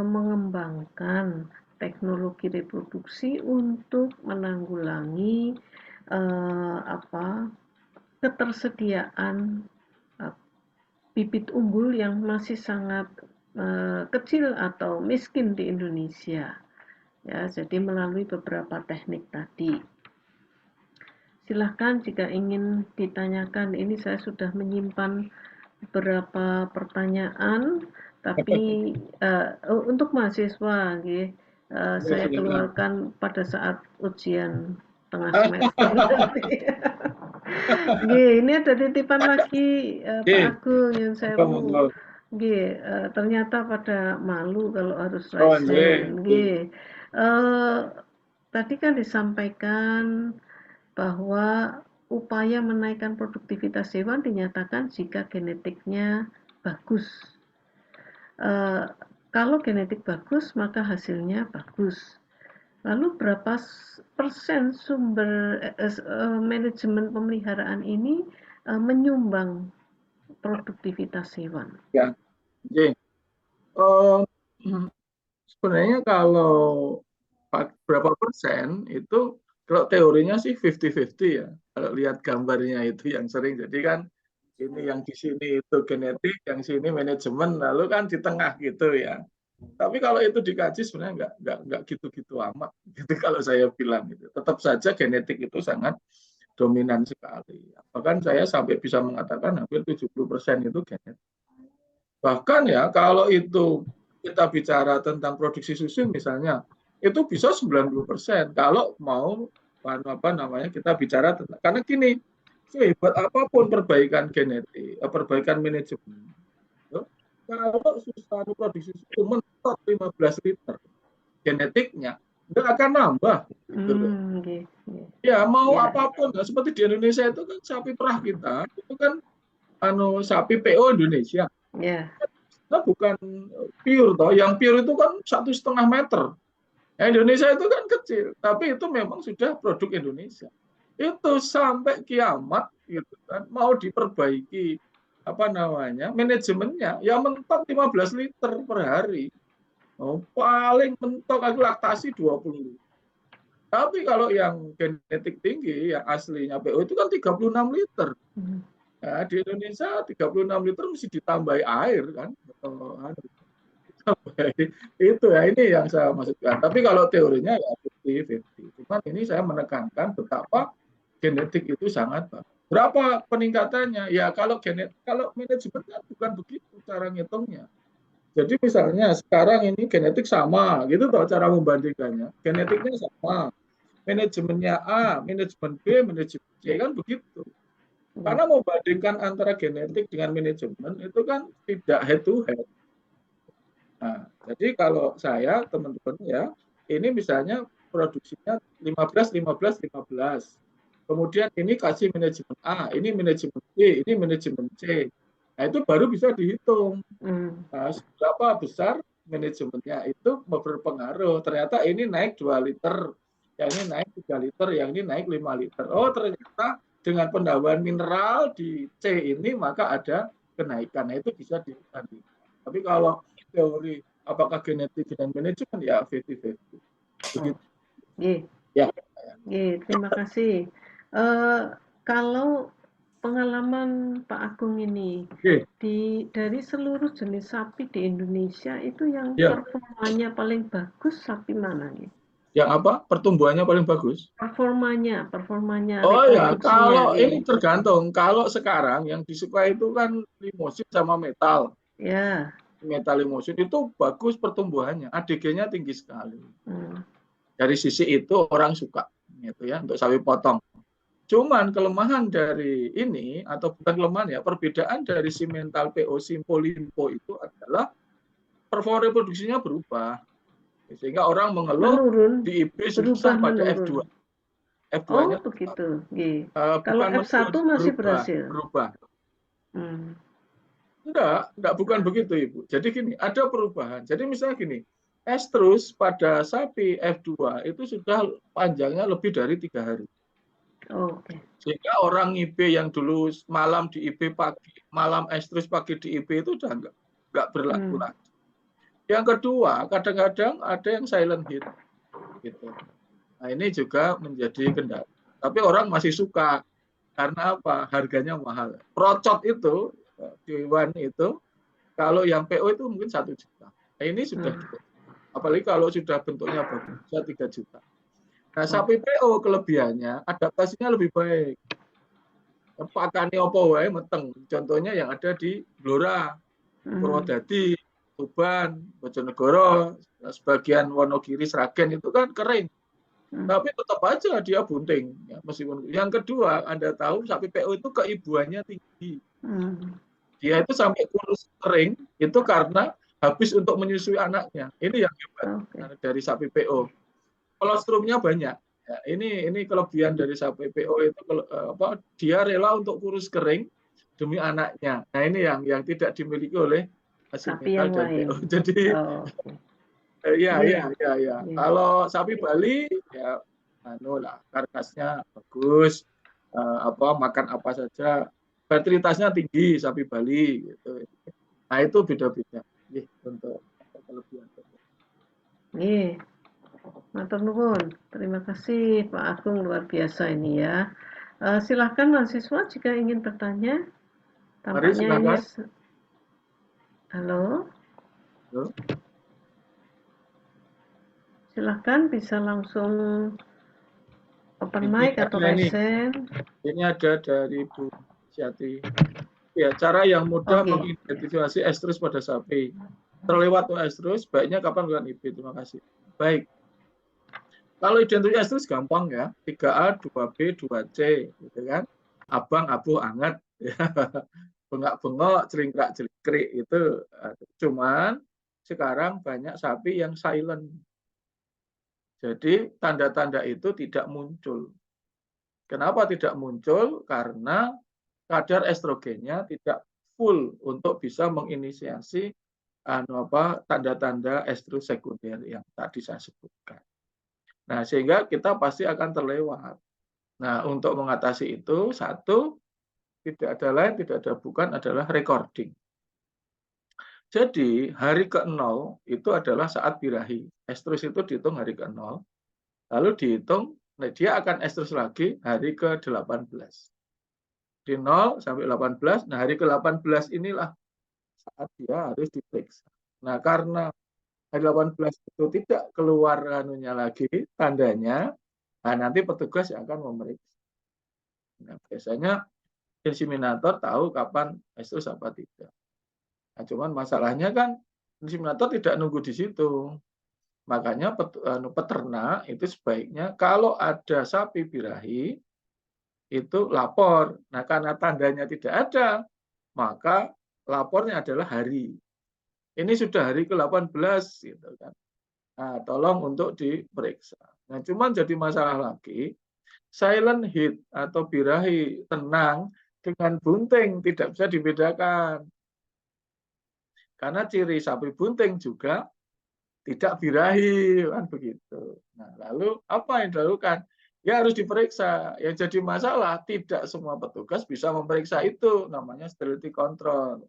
mengembangkan teknologi reproduksi untuk menanggulangi ketersediaan bibit unggul yang masih sangat kecil atau miskin di Indonesia. Ya, jadi melalui beberapa teknik tadi. Silahkan jika ingin ditanyakan, ini saya sudah menyimpan beberapa pertanyaan, tapi untuk mahasiswa, saya keluarkan pada saat ujian tengah semester nanti. Ini ada titipan lagi Pak Agung yang saya mau. Ternyata pada malu kalau harus raise hand. Tadi kan disampaikan bahwa upaya menaikkan produktivitas hewan dinyatakan jika genetiknya bagus. Kalau genetik bagus, maka hasilnya bagus. Lalu berapa persen sumber manajemen pemeliharaan ini menyumbang produktivitas hewan? Ya, sebenarnya kalau berapa persen itu, kalau teorinya sih 50-50 ya. Kalau lihat gambarnya itu yang sering, jadi kan ini yang di sini itu genetik, yang sini manajemen, lalu kan di tengah gitu ya. Tapi kalau itu dikaji sebenarnya nggak gitu-gitu amat. Gitu kalau saya bilang gitu. Tetap saja genetik itu sangat dominan sekali. Bahkan saya sampai bisa mengatakan hampir 70% itu genetik. Bahkan ya kalau itu kita bicara tentang produksi susu misalnya, itu bisa 90% kalau mau kita bicara tentang, karena gini, hebat apapun perbaikan genetik, perbaikan manajemen, kalau susah produksi susu mentok 15 liter genetiknya, nggak akan nambah. Gitu. Ya mau apapun, nah, seperti di Indonesia itu kan sapi perah kita, itu kan sapi PO Indonesia. Nah, bukan pure toh, yang pure itu kan 1,5 meter. Indonesia itu kan kecil, tapi itu memang sudah produk Indonesia. Itu sampai kiamat gitu kan, mau diperbaiki manajemennya, ya mentok 15 liter per hari. Paling mentok laktasi 20 liter. Tapi kalau yang genetik tinggi, yang aslinya PO itu kan 36 liter. Nah, di Indonesia 36 liter mesti ditambahi air kan. Itu ya, ini yang saya maksudkan. Tapi kalau teorinya ya 50-50. Cuman ini saya menekankan betapa genetik itu sangat bagus. Berapa peningkatannya? Ya kalau manajemennya bukan begitu cara ngitungnya. Jadi misalnya sekarang ini genetik sama, gitu toh cara membandingkannya. Genetiknya sama. Manajemennya A, manajemen B, manajemen C, kan begitu. Karena membandingkan antara genetik dengan manajemen itu kan tidak head to head. Nah, jadi kalau saya teman-teman ya, ini misalnya produksinya 15. Kemudian ini kasih manajemen A, ini manajemen B, ini manajemen C. Nah, itu baru bisa dihitung. Nah, seberapa besar manajemennya itu berpengaruh. Ternyata ini naik 2 liter, yang ini naik 3 liter, yang ini naik 5 liter. Oh, ternyata dengan penambahan mineral di C ini maka ada kenaikan. Nah, itu bisa dibandingkan. Tapi kalau teori apakah genetik dan manajemen ya 50-50. Ya. Terima kasih. Kalau pengalaman Pak Agung ini, Oke. dari seluruh jenis sapi di Indonesia itu yang Ya. performanya paling bagus sapi mana nih? Yang apa? Pertumbuhannya paling bagus? Performanya Oh ya, reproduksinya. kalau Iya. ini tergantung. Kalau sekarang yang disukai itu kan limosin sama metal. Ya. Metal limosin itu bagus pertumbuhannya, ADG-nya tinggi sekali. Hmm. Dari sisi itu orang suka, gitu ya, untuk sapi potong. Cuman kelemahan dari ini, atau bukan kelemahan ya, perbedaan dari si mental PO Simpo Limpo itu adalah performa reproduksinya berubah. Sehingga orang mengeluh Menurun, di IP berubah susah pada menurun. F2. F2-nya Oh begitu. kalau Kalau F1 masih berhasil. berubah. Hmm. Enggak, bukan begitu Ibu. Jadi gini, ada perubahan. Jadi misalnya gini, estrus pada sapi F2 itu sudah panjangnya lebih dari 3 hari. Oke. Sehingga orang IB yang dulu malam di IB pagi, malam estrus pagi di IB itu udah enggak berlaku lagi. Yang kedua, kadang-kadang ada yang silent hit. Gitu. Nah ini juga menjadi kendala. Tapi orang masih suka. Karena apa? Harganya mahal. Procot itu, Dewan itu, kalau yang PO itu mungkin 1 juta. Nah, ini sudah cukup. Apalagi kalau sudah bentuknya bagus, bisa 3 juta. Nah, sapi PO kelebihannya, adaptasinya lebih baik. Pakane opo wae meteng. Contohnya yang ada di Blora, Purwodadi, Tuban, Bojonegoro, sebagian Wonogiri, Sragen itu kan kering. Tapi tetap aja dia bunting. Ya, meskipun. Yang kedua, Anda tahu sapi PO itu keibuannya tinggi. Dia itu sampai kurus kering itu karena habis untuk menyusui anaknya. Ini yang hebat dari sapi PO. Kolostrumnya banyak. Ya, ini kelebihan dari sapi PO itu dia rela untuk kurus kering demi anaknya. Nah ini yang tidak dimiliki oleh sapi yang lain. PO. Jadi iya. Kalau sapi Bali ya karkasnya bagus, makan apa saja, fertilitasnya tinggi sapi Bali gitu. Nah itu beda-beda untuk kelebihan. Matur nuwun. Terima kasih Pak Agung, luar biasa ini ya. Silahkan mahasiswa jika ingin bertanya. Tampaknya ini. Halo. Silahkan bisa langsung open mic atau resen. Ini ada dari Bu Syati. Ya, cara yang mudah mengidentifikasi estrus pada sapi. Terlewat estrus, baiknya kapan melakukan IB? Terima kasih. Baik. Kalau identifikasi estrus gampang ya, 3A, 2B, 2C, gitu kan. Abang, abu, anget, bengak-bengok, celingkrak-celingkrik itu. Cuman sekarang banyak sapi yang silent. Jadi tanda-tanda itu tidak muncul. Kenapa tidak muncul? Karena kadar estrogennya tidak full untuk bisa menginisiasi tanda-tanda estrus sekunder yang tadi saya sebutkan. Nah, sehingga kita pasti akan terlewat. Nah, untuk mengatasi itu, satu, tidak ada lain, tidak ada bukan, adalah recording. Jadi, hari ke-0 itu adalah saat birahi. Estrus itu dihitung hari ke-0, lalu dihitung, dia akan estrus lagi hari ke-18. Di 0 sampai 18, nah hari ke-18 inilah saat dia harus diperiksa. Nah, karena hari 18 itu tidak keluar lagi tandanya, nah nanti petugas yang akan memeriksa. Nah, biasanya inseminator tahu kapan estrus apa tidak. Nah, cuman masalahnya kan inseminator tidak nunggu di situ. Makanya peternak itu sebaiknya kalau ada sapi birahi itu lapor. Nah, karena tandanya tidak ada, maka lapornya adalah hari. Ini sudah hari ke-18 gitu kan. Nah, tolong untuk diperiksa. Nah, cuman jadi masalah lagi, silent hit atau birahi tenang dengan bunting tidak bisa dibedakan. Karena ciri sapi bunting juga tidak birahi, kan begitu. Nah, lalu apa yang dilakukan? Ya harus diperiksa. Yang jadi masalah, tidak semua petugas bisa memeriksa itu, namanya sterility control.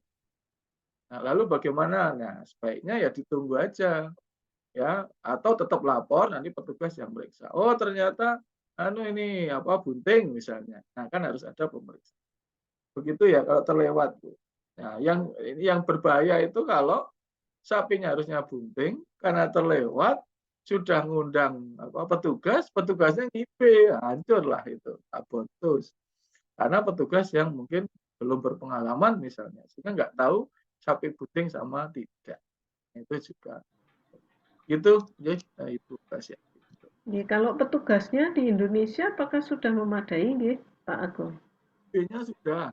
Nah, lalu bagaimana? Nah, sebaiknya ya ditunggu aja. Ya, atau tetap lapor, nanti petugas yang meriksa. Oh, ternyata ini bunting misalnya. Nah, kan harus ada pemeriksaan. Begitu ya kalau terlewat. Nah, yang berbahaya itu kalau sapinya harusnya bunting karena terlewat sudah ngundang petugasnya ngibe, hancur lah itu, abortus. Karena petugas yang mungkin belum berpengalaman misalnya, sehingga nggak tahu sapi bunting sama tidak. Itu juga gitu, Ibu Kasih. Kalau petugasnya di Indonesia apakah sudah memadai, Pak Agung? Nya sudah.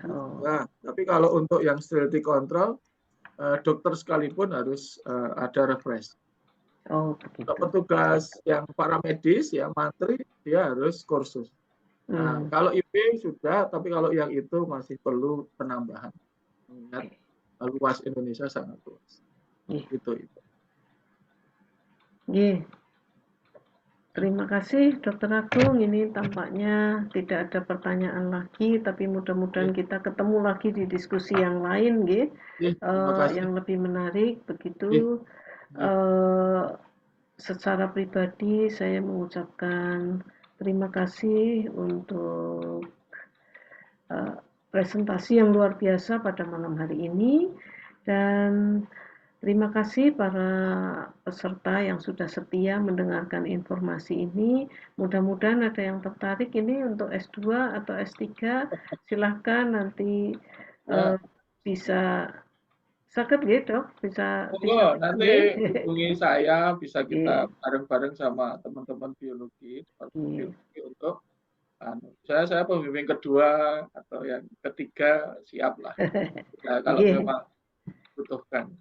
Oh. Tapi kalau untuk yang sterility control, dokter sekalipun harus ada refresh. Oh, begitu. Untuk petugas yang paramedis, ya mantri, dia harus kursus. Nah, kalau IP sudah, tapi kalau yang itu masih perlu penambahan. Mengingat luas Indonesia sangat luas. Gitu. Terima kasih Dr. Agung, ini tampaknya tidak ada pertanyaan lagi, tapi mudah-mudahan kita ketemu lagi di diskusi yang lain, yang lebih menarik, begitu. Secara pribadi saya mengucapkan terima kasih untuk presentasi yang luar biasa pada malam hari ini, dan terima kasih para peserta yang sudah setia mendengarkan informasi ini. Mudah-mudahan ada yang tertarik ini untuk S2 atau S3. Silahkan nanti bisa sakit gitu, bisa nanti hubungi saya, bisa kita bareng-bareng sama teman-teman biologi untuk saya pembimbing kedua atau yang ketiga siap lah. Kalau memang butuhkan.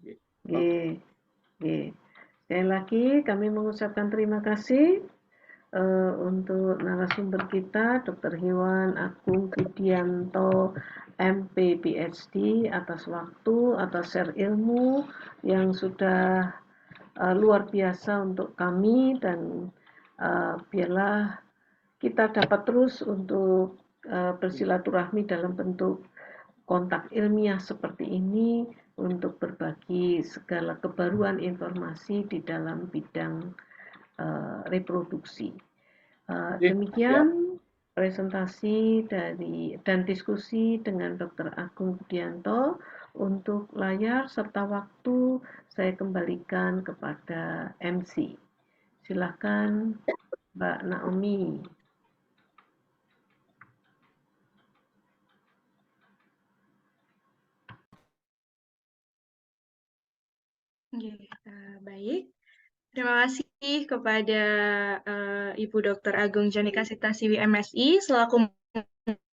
Sekali lagi kami mengucapkan terima kasih untuk narasumber kita, Dr. Hewan Agung Budianto, MP PhD, atas waktu, atas share ilmu yang sudah luar biasa untuk kami, dan biarlah kita dapat terus untuk bersilaturahmi dalam bentuk kontak ilmiah seperti ini untuk berbagi segala kebaruan informasi di dalam bidang reproduksi. Demikian presentasi dan diskusi dengan Dr. Agung Budianto. Untuk layar serta waktu saya kembalikan kepada MC. Silakan Mbak Naomi. Baik. Terima kasih kepada Ibu Dr. Agung Janika Sitasiwi MSI selaku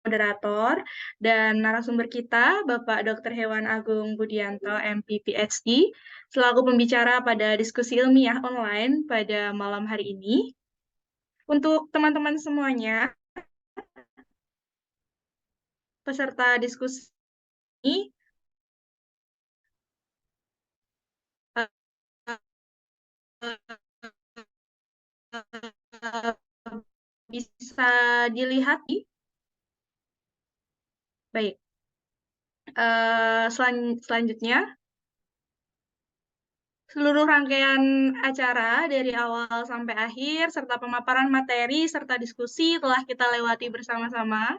moderator, dan narasumber kita Bapak Dr. Hewan Agung Budianto MP PhD selaku pembicara pada diskusi ilmiah online pada malam hari ini. Untuk teman-teman semuanya, peserta diskusi ini bisa dilihat di baik. Selanjutnya, seluruh rangkaian acara dari awal sampai akhir serta pemaparan materi serta diskusi telah kita lewati bersama-sama.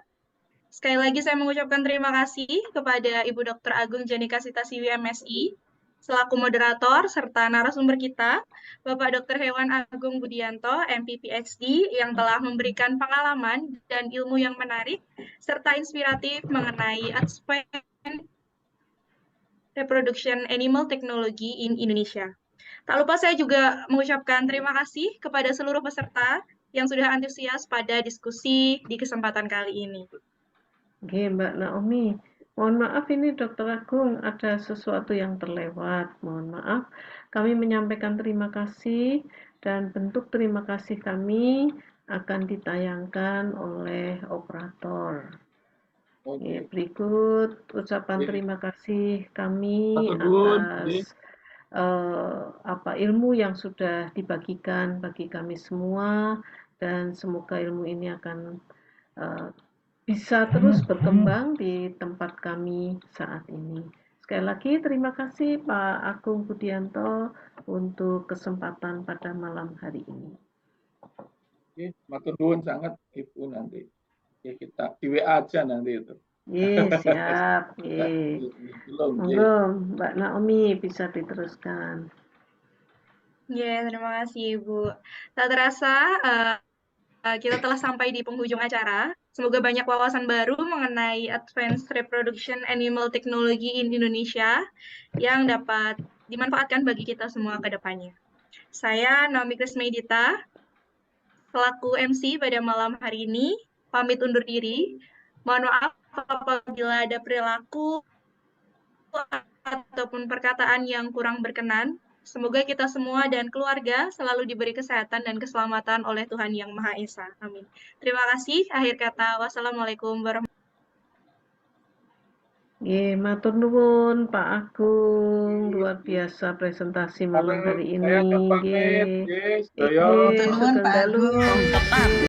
Sekali lagi saya mengucapkan terima kasih kepada Ibu Dr. Agung Janika Sitasiwi MSI selaku moderator serta narasumber kita, Bapak Dr. Hewan Agung Budianto, MP PhD, yang telah memberikan pengalaman dan ilmu yang menarik serta inspiratif mengenai aspek reproduction animal technology in Indonesia. Tak lupa saya juga mengucapkan terima kasih kepada seluruh peserta yang sudah antusias pada diskusi di kesempatan kali ini. Oke, Mbak Naomi. Mohon maaf ini Dr. Agung, ada sesuatu yang terlewat. Mohon maaf. Kami menyampaikan terima kasih, dan bentuk terima kasih kami akan ditayangkan oleh operator. Berikut ucapan terima kasih kami atas ilmu yang sudah dibagikan bagi kami semua, dan semoga ilmu ini akan bisa terus berkembang di tempat kami saat ini. Sekali lagi terima kasih Pak Agung Budianto untuk kesempatan pada malam hari ini. Matur nuwun sangat Ibu, nanti kita di WA aja nanti itu. Siap. Belum, Monggo, Mbak Naomi bisa diteruskan. Terima kasih Ibu. Tak terasa kita telah sampai di penghujung acara. Semoga banyak wawasan baru mengenai Advanced Reproduction Animal Technology in Indonesia yang dapat dimanfaatkan bagi kita semua ke depannya. Saya Naomi Krismaidita, selaku MC pada malam hari ini, pamit undur diri. Mohon maaf apabila ada perilaku ataupun perkataan yang kurang berkenan. Semoga kita semua dan keluarga selalu diberi kesehatan dan keselamatan oleh Tuhan Yang Maha Esa. Amin. Terima kasih. Akhir kata, wassalamualaikum warahmatullahi wabarakatuh. Matur nuwun Pak Agung, luar biasa presentasi malam hari ini. Saya pamit, sedaya. Matur nuwun, Pak Agung.